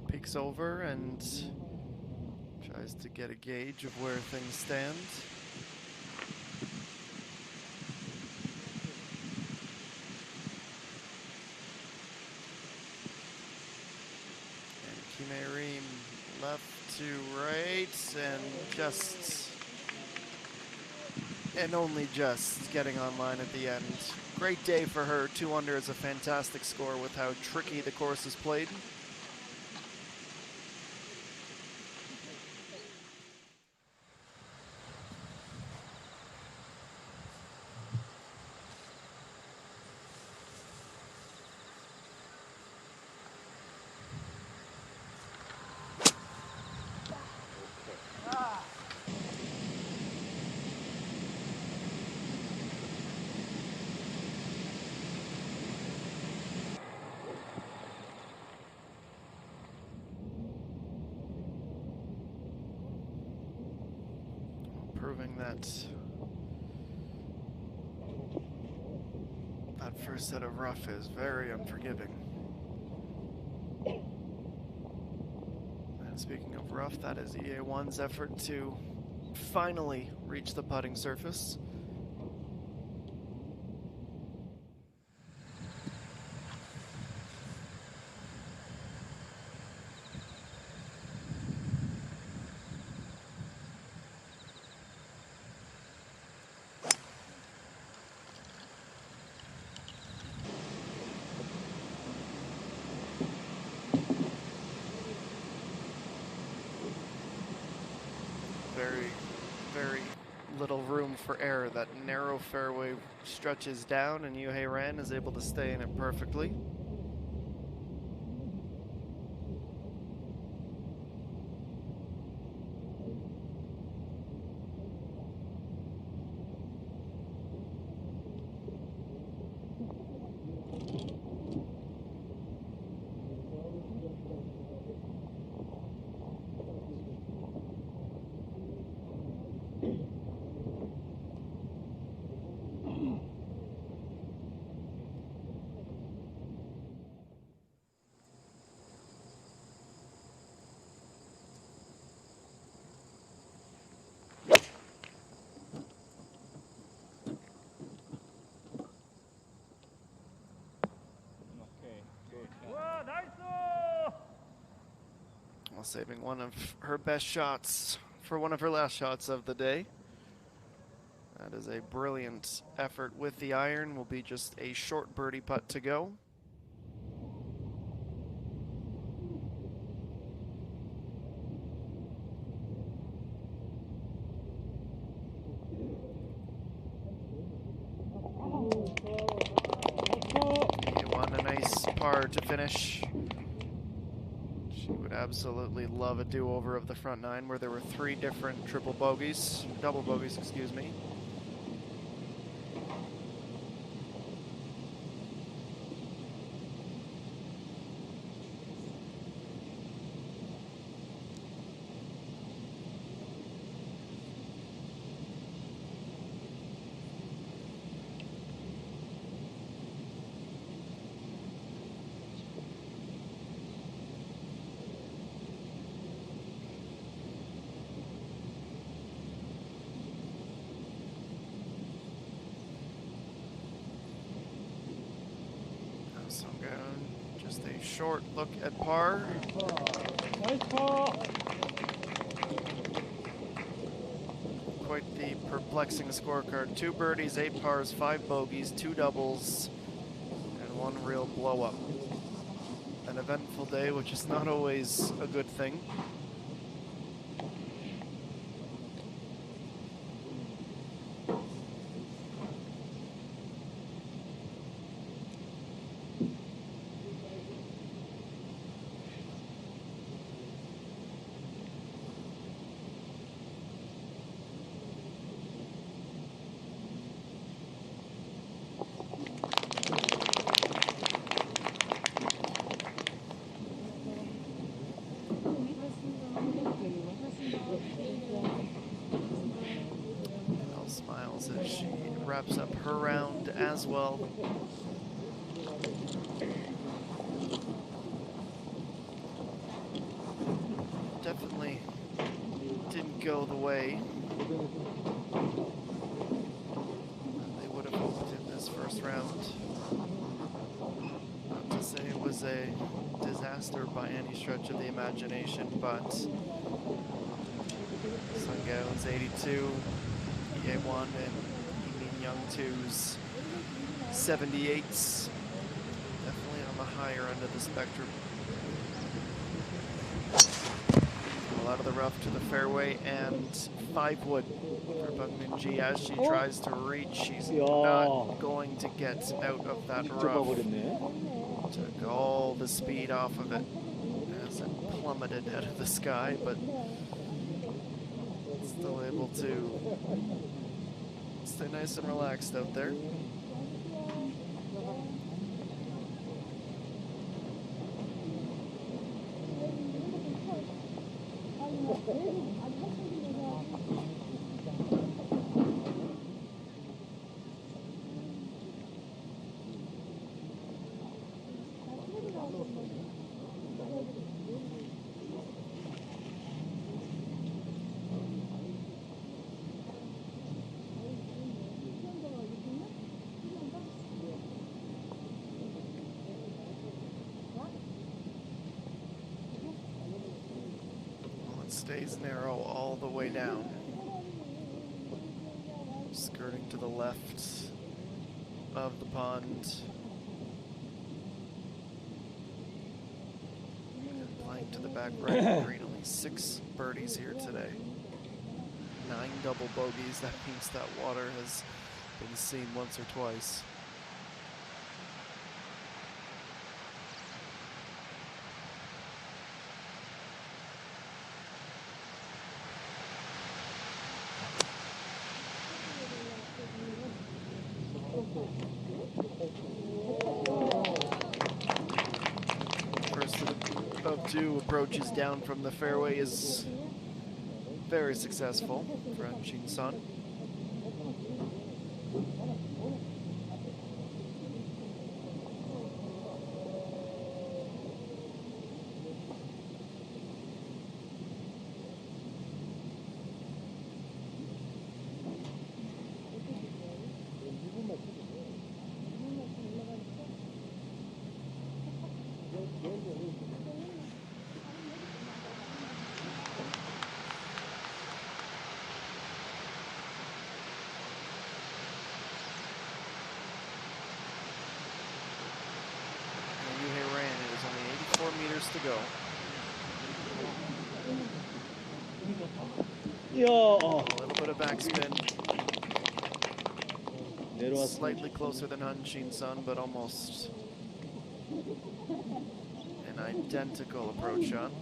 Speaker 1: Peeks over and tries to get a gauge of where things stand. And Kime Reem left to right and only just getting online at the end. Great day for her. 2 under is a fantastic score with how tricky the course is played. Proving that That first set of rough is very unforgiving. And speaking of rough, that is EA1's effort to finally reach the putting surface. Very little room for error. That narrow fairway stretches down, and Yuhei Ran is able to stay in it perfectly. While saving one of her best shots for one of her last shots of the day. That is a brilliant effort with the iron. Will be just a short birdie putt to go. A nice par to finish. She would absolutely love a do-over of the front nine where there were 3 different double bogeys, excuse me. Just a short look at par. Quite the perplexing scorecard. 2 birdies, 8 pars, 5 bogeys, 2 doubles, and 1 real blow up. An eventful day, which is not always a good thing. Smiles as she wraps up her round as well. Definitely didn't go the way they would have hoped in this first round. Not to say it was a disaster by any stretch of the imagination, but Sun Gao's 82, EA1 and Yimin Young 2's 78s. Definitely on the higher end of the spectrum. Well, out of the rough to the fairway and 5 wood for Bungmin Ji as she tries to reach. She's not going to get out of that rough. Took all the speed off of it as it plummeted out of the sky, but still able to stay nice and relaxed out there. Stays narrow all the way down. Skirting to the left of the pond. And playing to the back right of the green. Only 6 birdies here today. 9 double bogeys. That means that water has been seen once or twice. First of 2 approaches down from the fairway is very successful for Hanshin Sun. Meters to go. A little bit of backspin. Slightly closer than Hanshin Sun, but almost an identical approach shot.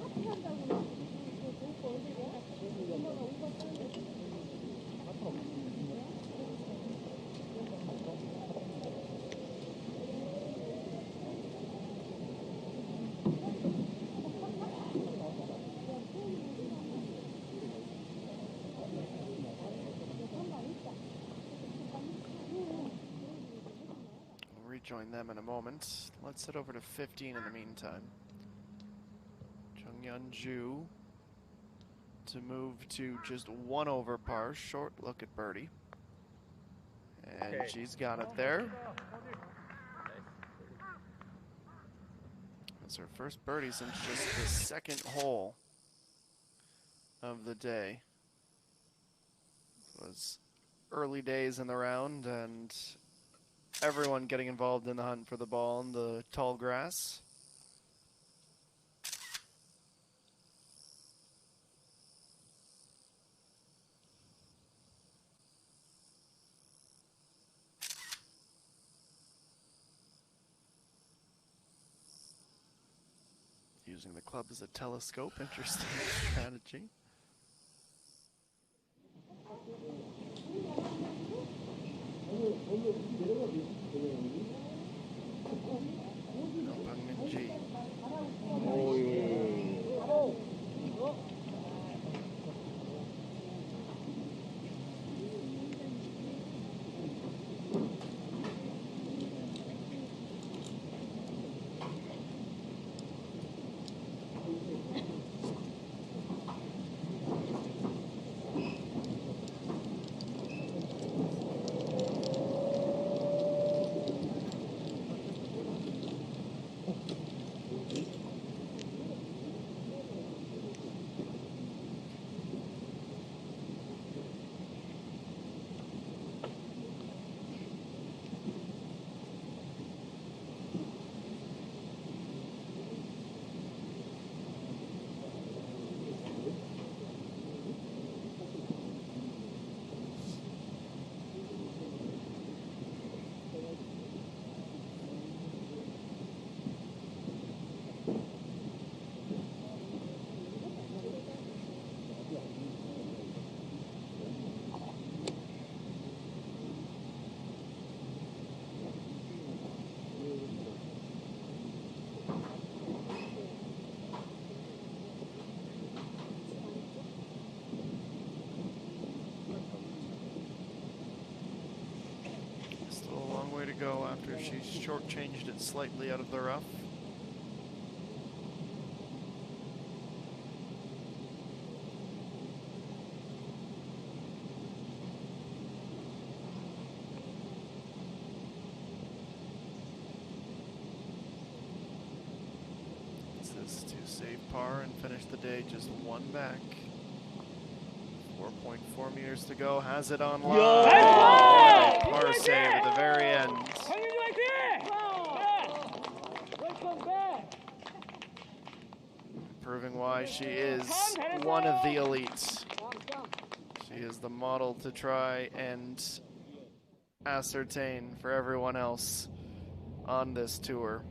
Speaker 1: Join them in a moment. Let's head over to 15 in the meantime. Chung Yeon-ju to move to just 1 over par. Short look at birdie. And she's got it there. That's her first birdie since just the 2nd hole of the day. It was early days in the round and everyone getting involved in the hunt for the ball in the tall grass. Using the club as a telescope, interesting strategy. Go after she shortchanged it slightly out of the rough. This this to save par and finish the day just one back. 4.4 meters to go. Has it on line. Oh, what a par save at the very end. Proving why she is one of the elites. She is the model to try and ascertain for everyone else on this tour.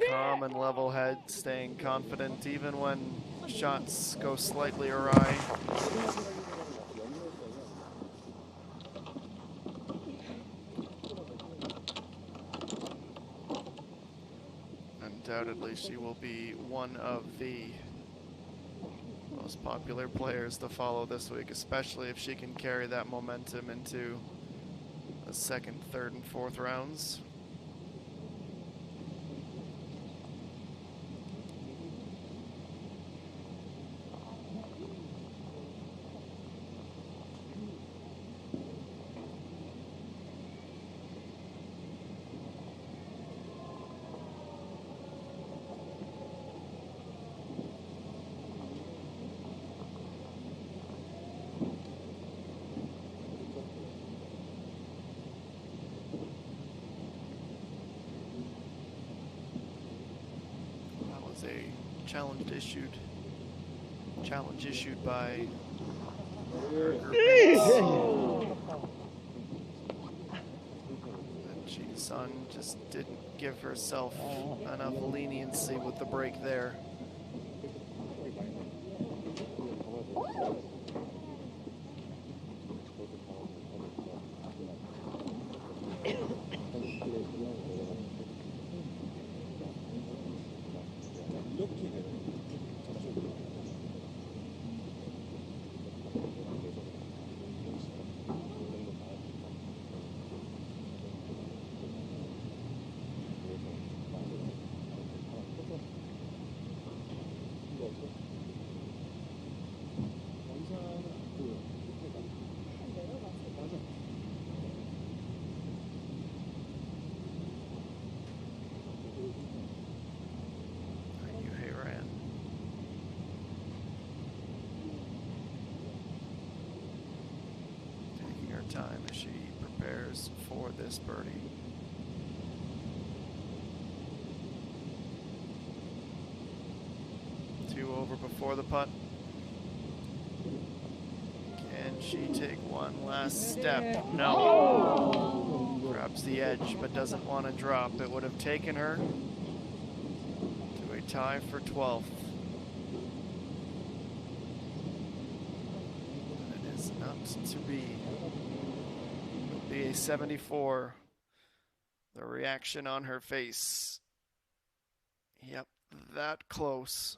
Speaker 1: Calm and level head, staying confident even when shots go slightly awry. Undoubtedly, she will be one of the most popular players to follow this week, especially if she can carry that momentum into the second, third, and fourth rounds. A challenge issued by and Ji-sun just didn't give herself enough leniency with the break there. Time as she prepares for this birdie. Two over before the putt. Can she take one last step? No. Grabs the edge but doesn't want to drop. It would have taken her to a tie for 12th. It is not to be. A 74. The reaction on her face. Yep, that close.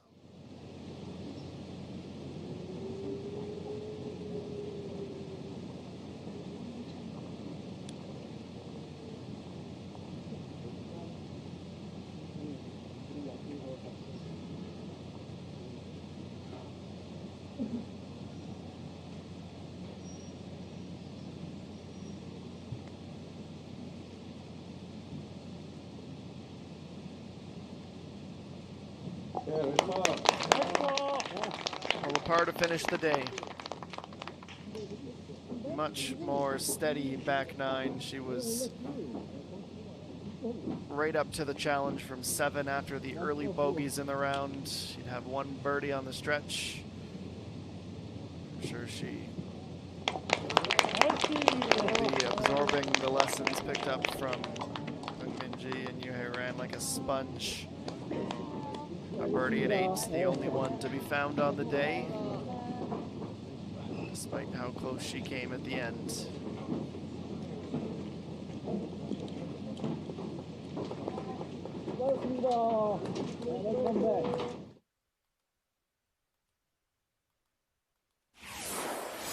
Speaker 1: Well, par to finish the day. Much more steady back nine. She was right up to the challenge from 7 after the early bogeys in the round. She'd have one birdie on the stretch. I'm sure she will be absorbing the lessons picked up from Minji and Yuhei Ran like a sponge. A birdie at 8, the only one to be found on the day, despite how close she came at the end.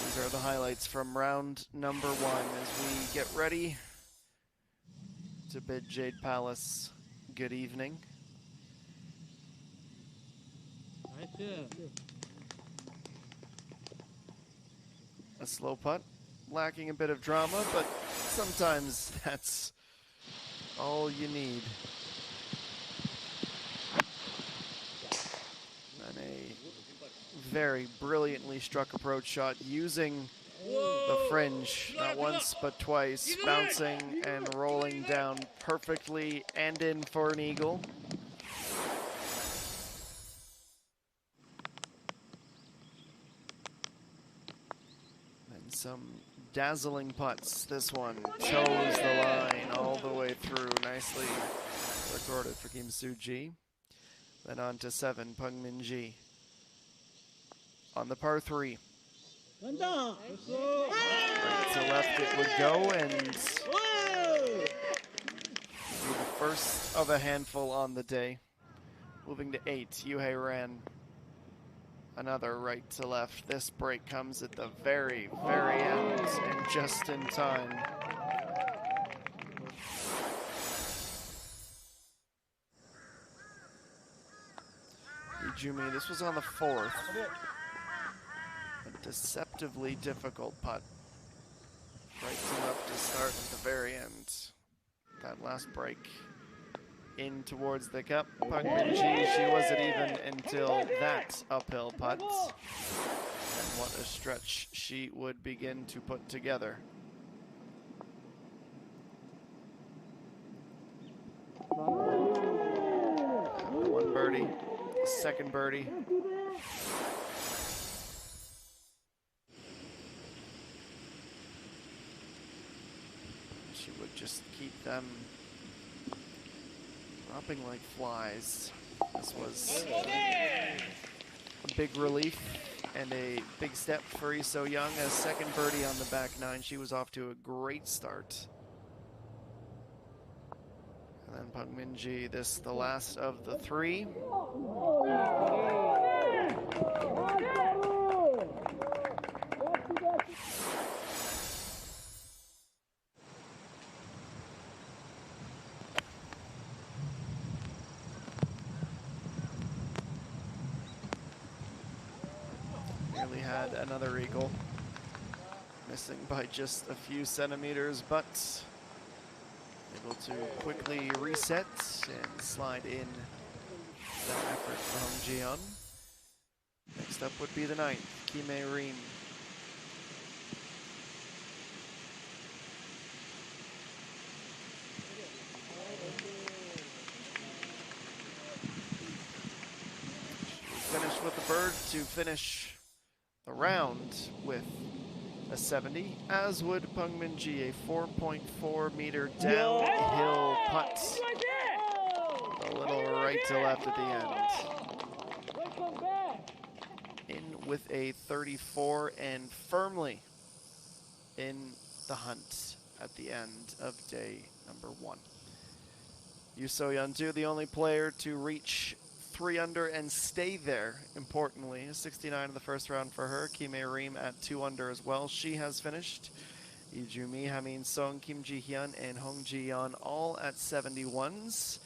Speaker 1: These are the highlights from round number 1 as we get ready to bid Jade Palace good evening. A slow putt, lacking a bit of drama, but sometimes that's all you need. And a very brilliantly struck approach shot using the fringe, not once but twice, bouncing and rolling down perfectly and in for an eagle. And some dazzling putts. This one toes the line all the way through. Nicely recorded for Kim Soo-ji. Then on to 7, Pung Min-ji. On the par 3. Right to left it would go, and be the first of a handful on the day. Moving to 8, Yuhei Ran. Another right to left. This break comes at the very, very end and just in time. Ijumi, this was on the 4th. A deceptively difficult putt. Right to left to start at the very end. That last break in towards the cup. Pung Min-ji, she wasn't even until that uphill putt. And what a stretch she would begin to put together. One birdie, second birdie. She would just keep them dropping like flies. This was a big relief and a big step for Lee So-young. A second birdie on the back 9. She was off to a great start. And then Pung Min-ji, this the last of the 3. Nearly had another eagle. Missing by just a few centimeters, but able to quickly reset and slide in that effort from Jeon. Next up would be the 9th, Kim Reem. Finished with the bird to finish the round with a 70, as would Pung Min-ji, a 4.4 meter downhill putt. A little right to left at the end. In with a 34 and firmly in the hunt at the end of day number 1. Yu So-yeon, the only player to reach 3 under and stay there, importantly. 69 in the first round for her. Kim Reem at 2 under as well. She has finished. Ijumi, Hamin Song, Kim Ji-hyun, and Hong Ji-yeon all at 71s.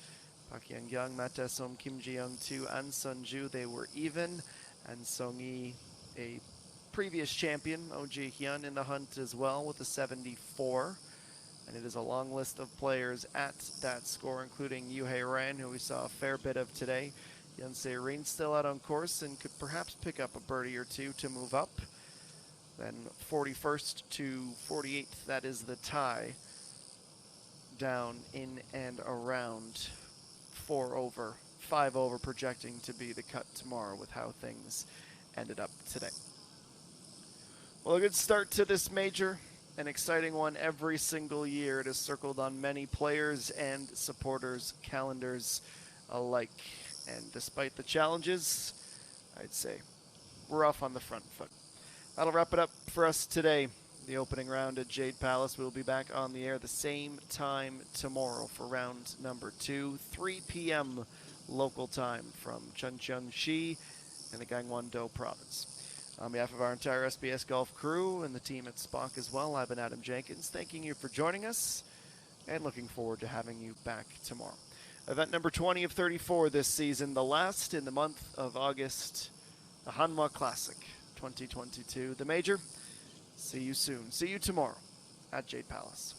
Speaker 1: Park Young-kyung, Ma Tae-som, Kim Ji-young, 2, An Sun-ju, they were even. And Song-yi, a previous champion, Oh Ji-hyun, in the hunt as well with a 74. And it is a long list of players at that score, including Yuhei Ran, who we saw a fair bit of today. Yeon Se-rin still out on course and could perhaps pick up a birdie or 2 to move up. Then 41st to 48th, that is the tie. Down in and around 4 over, 5 over, projecting to be the cut tomorrow with how things ended up today. Well, a good start to this major. An exciting one every single year. It is circled on many players' and supporters' calendars alike. And despite the challenges, I'd say we're off on the front foot. That'll wrap it up for us today. The opening round at Jade Palace. We'll be back on the air the same time tomorrow for round number 2, 3 p.m. local time from Chuncheon-si in the Gangwon-do province. On behalf of our entire SBS Golf crew and the team at Spock as well, I've been Adam Jenkins, thanking you for joining us and looking forward to having you back tomorrow. Event number 20 of 34 this season, the last in the month of August, the Hanwha Classic 2022, the major. See you soon. See you tomorrow at Jade Palace.